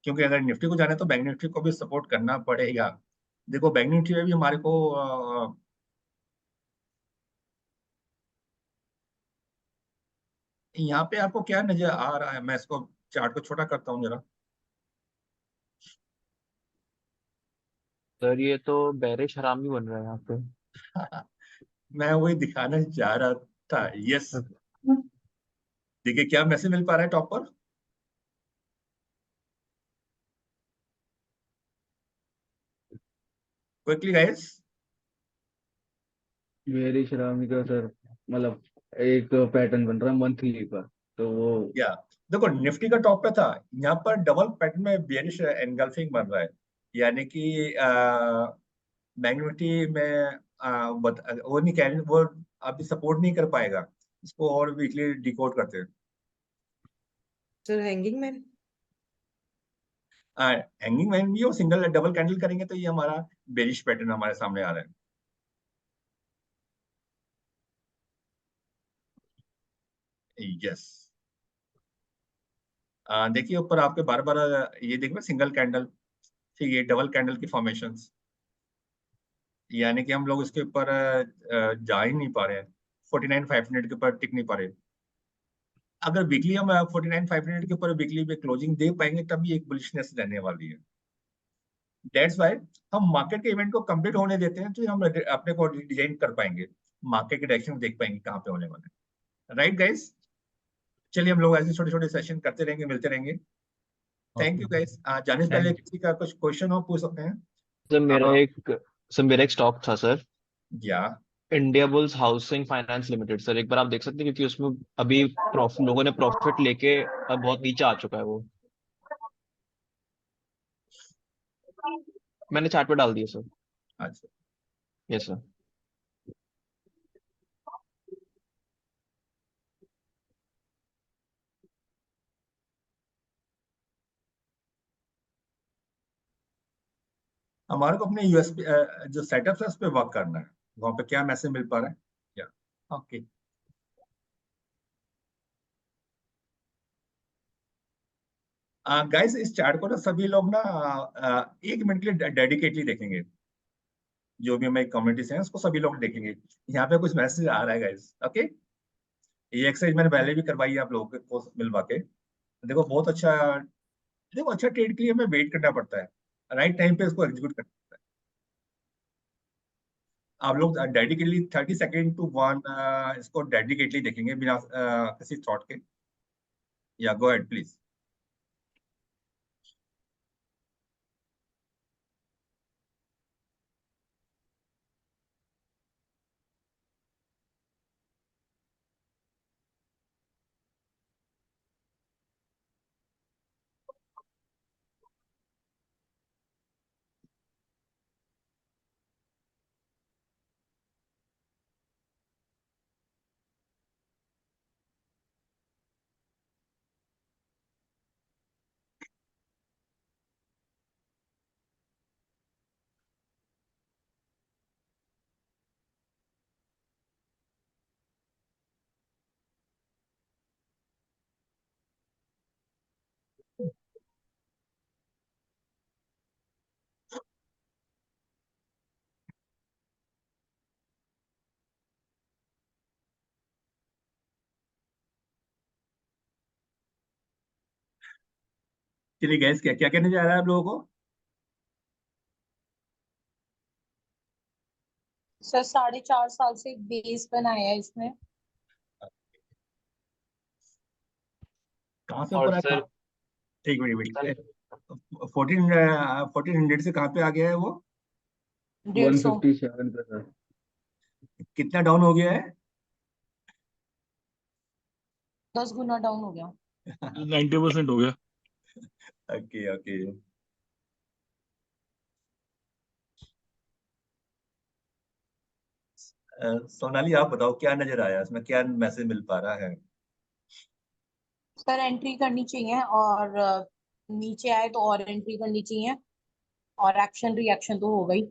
A: क्योंकि अगर निफ्टी को जाना है तो बैंक निफ्टी को भी सपोर्ट करना पड़ेगा। देखो, बैंक निफ्टी में भी हमारे को यहाँ पे आपको क्या नजर आ रहा है, मैं इसको चार्ट को छोटा करता हूँ जरा।
E: सर ये तो बेरिश हरामी बन रहा है यहाँ पे।
A: मैं वही दिखाना चाह रहा था, यस। देखिए क्या मैसेज मिल पा रहा है टॉप पर। Quickly guys.
D: मेरी शराबी का सर, मतलब एक पैटर्न बन रहा है मंथली का, तो वो
A: या देखो, निफ्टी का टॉप पे था, यहाँ पर डबल पैटर्न में बेरिश एनगल्फिंग बन रहा है, यानी कि बैंक निफ्टी में वो नहीं कह वो अभी सपोर्ट नहीं कर पाएगा। इसको और वीकली डिकोड करते हैं।
J: Sir hanging man.
A: Hanging man भी और सिंगल डबल कैंडल करेंगे तो ये हमारा बेरिश पैटर्न हमारे सामने आ रहा है। यस, देखिए ऊपर आपके बार बार ये देखिए सिंगल कैंडल, ठीक है, डबल कैंडल की फॉर्मेशंस, यानी कि हम लोग इसके ऊपर जा ही नहीं पा रहे हैं, 49,500 के ऊपर टिक नहीं पा रहे। अगर वीकली हम 49,500 के ऊपर वीकली पे क्लोजिंग दे पाएंगे तभी एक बुलिशनेस रहने वाली है। दैट्स व्हाई हम मार्केट के इवेंट को कंप्लीट होने देते हैं तो हम अपने को डिजाइन कर पाएंगे, मार्केट के डायरेक्शन देख पाएंगे कहाँ पे होने वाला है। राइट गाइस, चलिए हम लोग ऐसे छोटे छोटे सेशन करते रहेंगे, मिलते रहेंगे। Thank you guys. जाने से पहले
C: Thank you.
A: किसी का कुछ क्वेश्चन हो पूछ सकते हैं।
E: सर मेरा एक स्टॉक था सर,
A: या
E: India bulls housing finance limited. Sir एक बार आप देख सकते हैं क्योंकि उसमें अभी लोगों ने प्रॉफिट लेके अब बहुत नीचे आ चुका है वो। मैंने चार्ट पे डाल दिया सर।
A: अच्छा,
E: यस सर।
A: हमारे को अपने यूएसपी जो सेटअप है उस पर वर्क करना है, वहां पे क्या मैसेज मिल पा रहा है। या ओके, गाइस इस चार्ट को ना सभी लोग ना 1 मिनट के लिए डेडिकेटली देखेंगे, जो भी हमारी कम्युनिटीज हैं उसको सभी लोग देखेंगे। यहाँ पे कुछ मैसेज आ रहा है गाइस। ओके, ये एक्सरसाइज मैंने पहले भी करवाई है आप लोगों को मिलवा के। देखो बहुत अच्छा, देखो अच्छा ट्रेड के लिए हमें वेट करना पड़ता है, राइट टाइम पे उसको एग्जीक्यूट करना पड़ता है। आप लोग डेडिकेटली 30 सेकेंड टू 1 इसको डेडिकेटली देखेंगे बिना किसी थॉट के। या गो अहेड प्लीज। चलिए गैस, क्या क्या कहने जा रहा है आप लोगों को।
G: सर 4.5 साल से एक बेस बनाया है इसने।
A: कहाँ से
E: और
A: ऊपर आया।
E: सर
A: एक मिनट, 1400 से कहाँ पे आ गया है वो,
G: 150।
D: 157 पे सर।
A: कितना डाउन हो गया है।
G: 10 गुना डाउन हो गया।
H: 90% हो गया।
A: ओके ओके, सोनाली आप बताओ क्या नजर आया इसमें, क्या मैसेज मिल पा रहा है।
G: सर एंट्री करनी चाहिए और नीचे आए तो और एंट्री करनी चाहिए, और एक्शन रिएक्शन तो हो गई।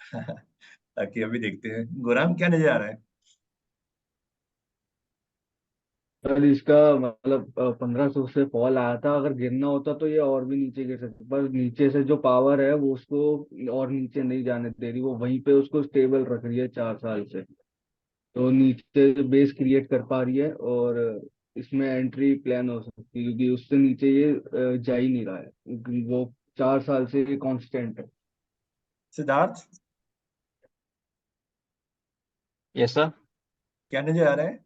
A: ताकि अभी देखते हैं गुराम क्या नजर आ रहा है।
D: सर इसका मतलब 1500 से फॉल आया था, अगर गिरना होता तो ये और भी नीचे गिर सकता, पर नीचे से जो पावर है वो उसको और नीचे नहीं जाने दे रही, वो वहीं पे उसको स्टेबल रख रही है 4 साल से। तो नीचे बेस क्रिएट कर पा रही है और इसमें एंट्री प्लान हो सकती है, क्योंकि उससे नीचे ये जा ही नहीं रहा है, क्योंकि वो 4 साल से ये कांस्टेंट है।
A: Siddharth
E: yes sir.
A: क्या नजर आ रहा है।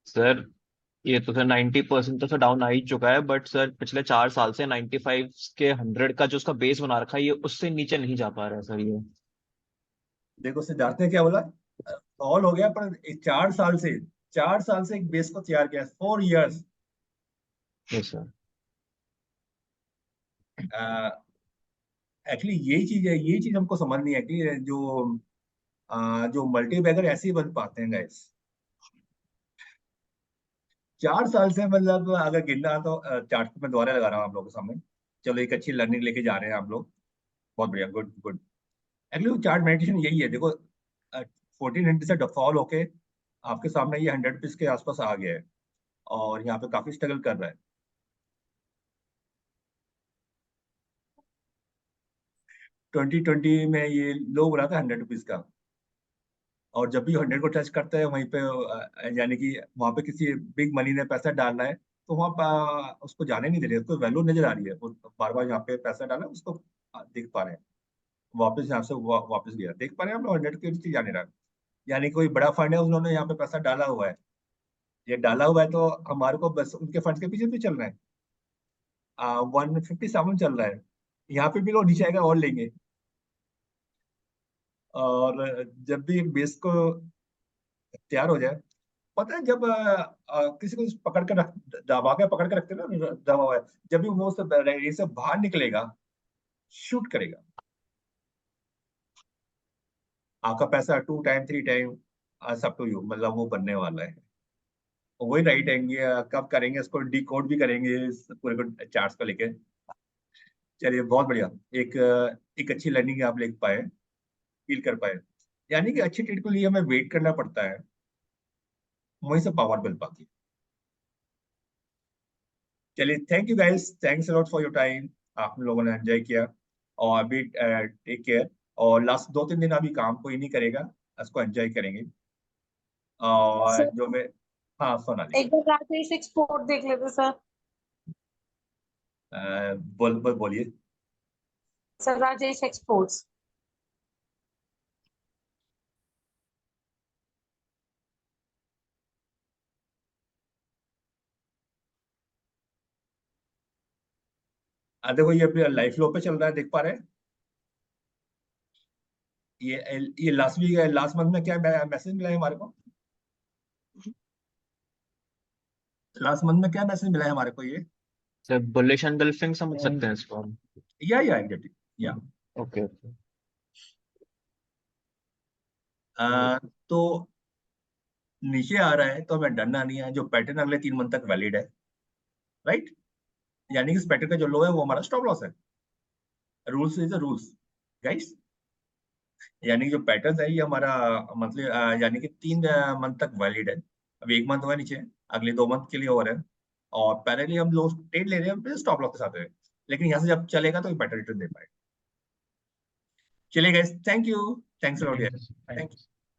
E: सर ये तो सर 90% तो सर डाउन आ ही चुका है, बट सर पिछले 4 साल से 95 के 100 का जो उसका बेस बना रखा है ये उससे नीचे नहीं जा पा रहा है सर ये।
A: देखो सिद्धार्थ ने क्या बोला, फॉल हो गया पर 4 साल से, 4 साल से एक बेस को तैयार किया, 4 years।
E: Yes sir.
A: एक्चुअली यही चीज है, यही चीज हमको समझ नहीं आती है, जो मल्टी बैगर ऐसे ही बन पाते हैं गाइस। 4 साल से मतलब अगर गिनना तो चार्ट में दोबारा लगा रहा हूँ आप लोगों के सामने, चलो एक अच्छी लर्निंग लेके जा रहे हैं आप लोग, बहुत बढ़िया, good good. Actually chart meditation यही है, देखो 1400 से फॉल होके आपके सामने ये 100 रुपीज के आसपास आ गया है और यहाँ पे काफी स्ट्रगल कर रहा है। 2020 में ये लो बना था 100 रुपीज का, और जब भी 100 को टच करता है वहीं पे यानी कि वहां पे किसी बिग मनी ने पैसा डालना है तो वहां पर उसको जाने नहीं दे रहे, उसको वैल्यू नजर आ रही है, वो बार बार यहाँ पे पैसा डाला उसको देख पा रहे हैं, वापस यहाँ से वापस गया, देख पा रहे हैं हम लोग 100 के नीचे जाने रहा। यानी कोई बड़ा फंड है, उन्होंने यहाँ पे पैसा डाला हुआ है, ये डाला हुआ है तो हमारे को बस उनके फंड के पीछे भी चल रहे हैं। 157 चल रहा है, यहाँ पे भी लोग नीचे आएगा और लेंगे, और जब भी बेस को तैयार हो जाए, पता है जब किसी को पकड़ कर दबा के पकड़ के रखते हैं ना, दबा हुआ है, जब भी वो से बाहर निकलेगा शूट करेगा, आपका पैसा 2 टाइम 3 टाइम सब टू यू, मतलब वो बनने वाला है। वही राइट आएंगे, कब करेंगे इसको डिकोड भी करेंगे इस पूरे चार्ट्स को लेके। चलिए बहुत बढ़िया, एक अच्छी लर्निंग आप ले पाए, फील कर पाए, यानी कि अच्छी ट्रेड के लिए हमें वेट करना पड़ता है, वहीं से पावर मिल पाती है। चलिए thank you guys, thanks a lot for your time, आप लोगों ने एंजॉय किया, और अभी टेक केयर, और लास्ट 2-3 दिन अभी काम कोई नहीं करेगा, इसको एंजॉय करेंगे, और
G: सर
A: जो मैं, हाँ सोनाली
G: एक बार राजेश एक्सपोर्ट देख लेते सर।
A: बोलिए।
G: Sir Rajesh exports.
A: देखो ये अभी लाइफ लो पे चल रहा है, देख पा रहे हैं, ये लास्ट वीक लास्ट मंथ में क्या मैसेज मिला है हमारे को, लास्ट मंथ में क्या मैसेज मिला है हमारे को, ये
E: सर बुलिश एंगल्फिंग समझ सकते हैं इसको हम।
A: या एग्जैक्टली या
E: ओके ओके।
A: तो नीचे आ रहा है तो हमें डरना नहीं है, जो पैटर्न अगले 3 मंथ तक वैलिड है, राइट, यानी कि इस पैटर्न का जो लो है वो हमारा स्टॉप लॉस है, रूल्स इज रूल्स गाइस, यानी कि जो पैटर्न है ये हमारा मतलब यानी कि 3 मंथ तक वैलिड है, अभी 1 मंथ हुआ नीचे, अगले 2 मंथ के लिए हो रहा है, और पैरेलली हम लोग ट्रेड ले रहे हैं स्टॉप लॉस के साथ है, लेकिन यहाँ से जब चलेगा तो बेटर रिटर्न दे पाएगा। चलिए guys, thank you, thanks a lot,
C: thank
A: thank
C: you.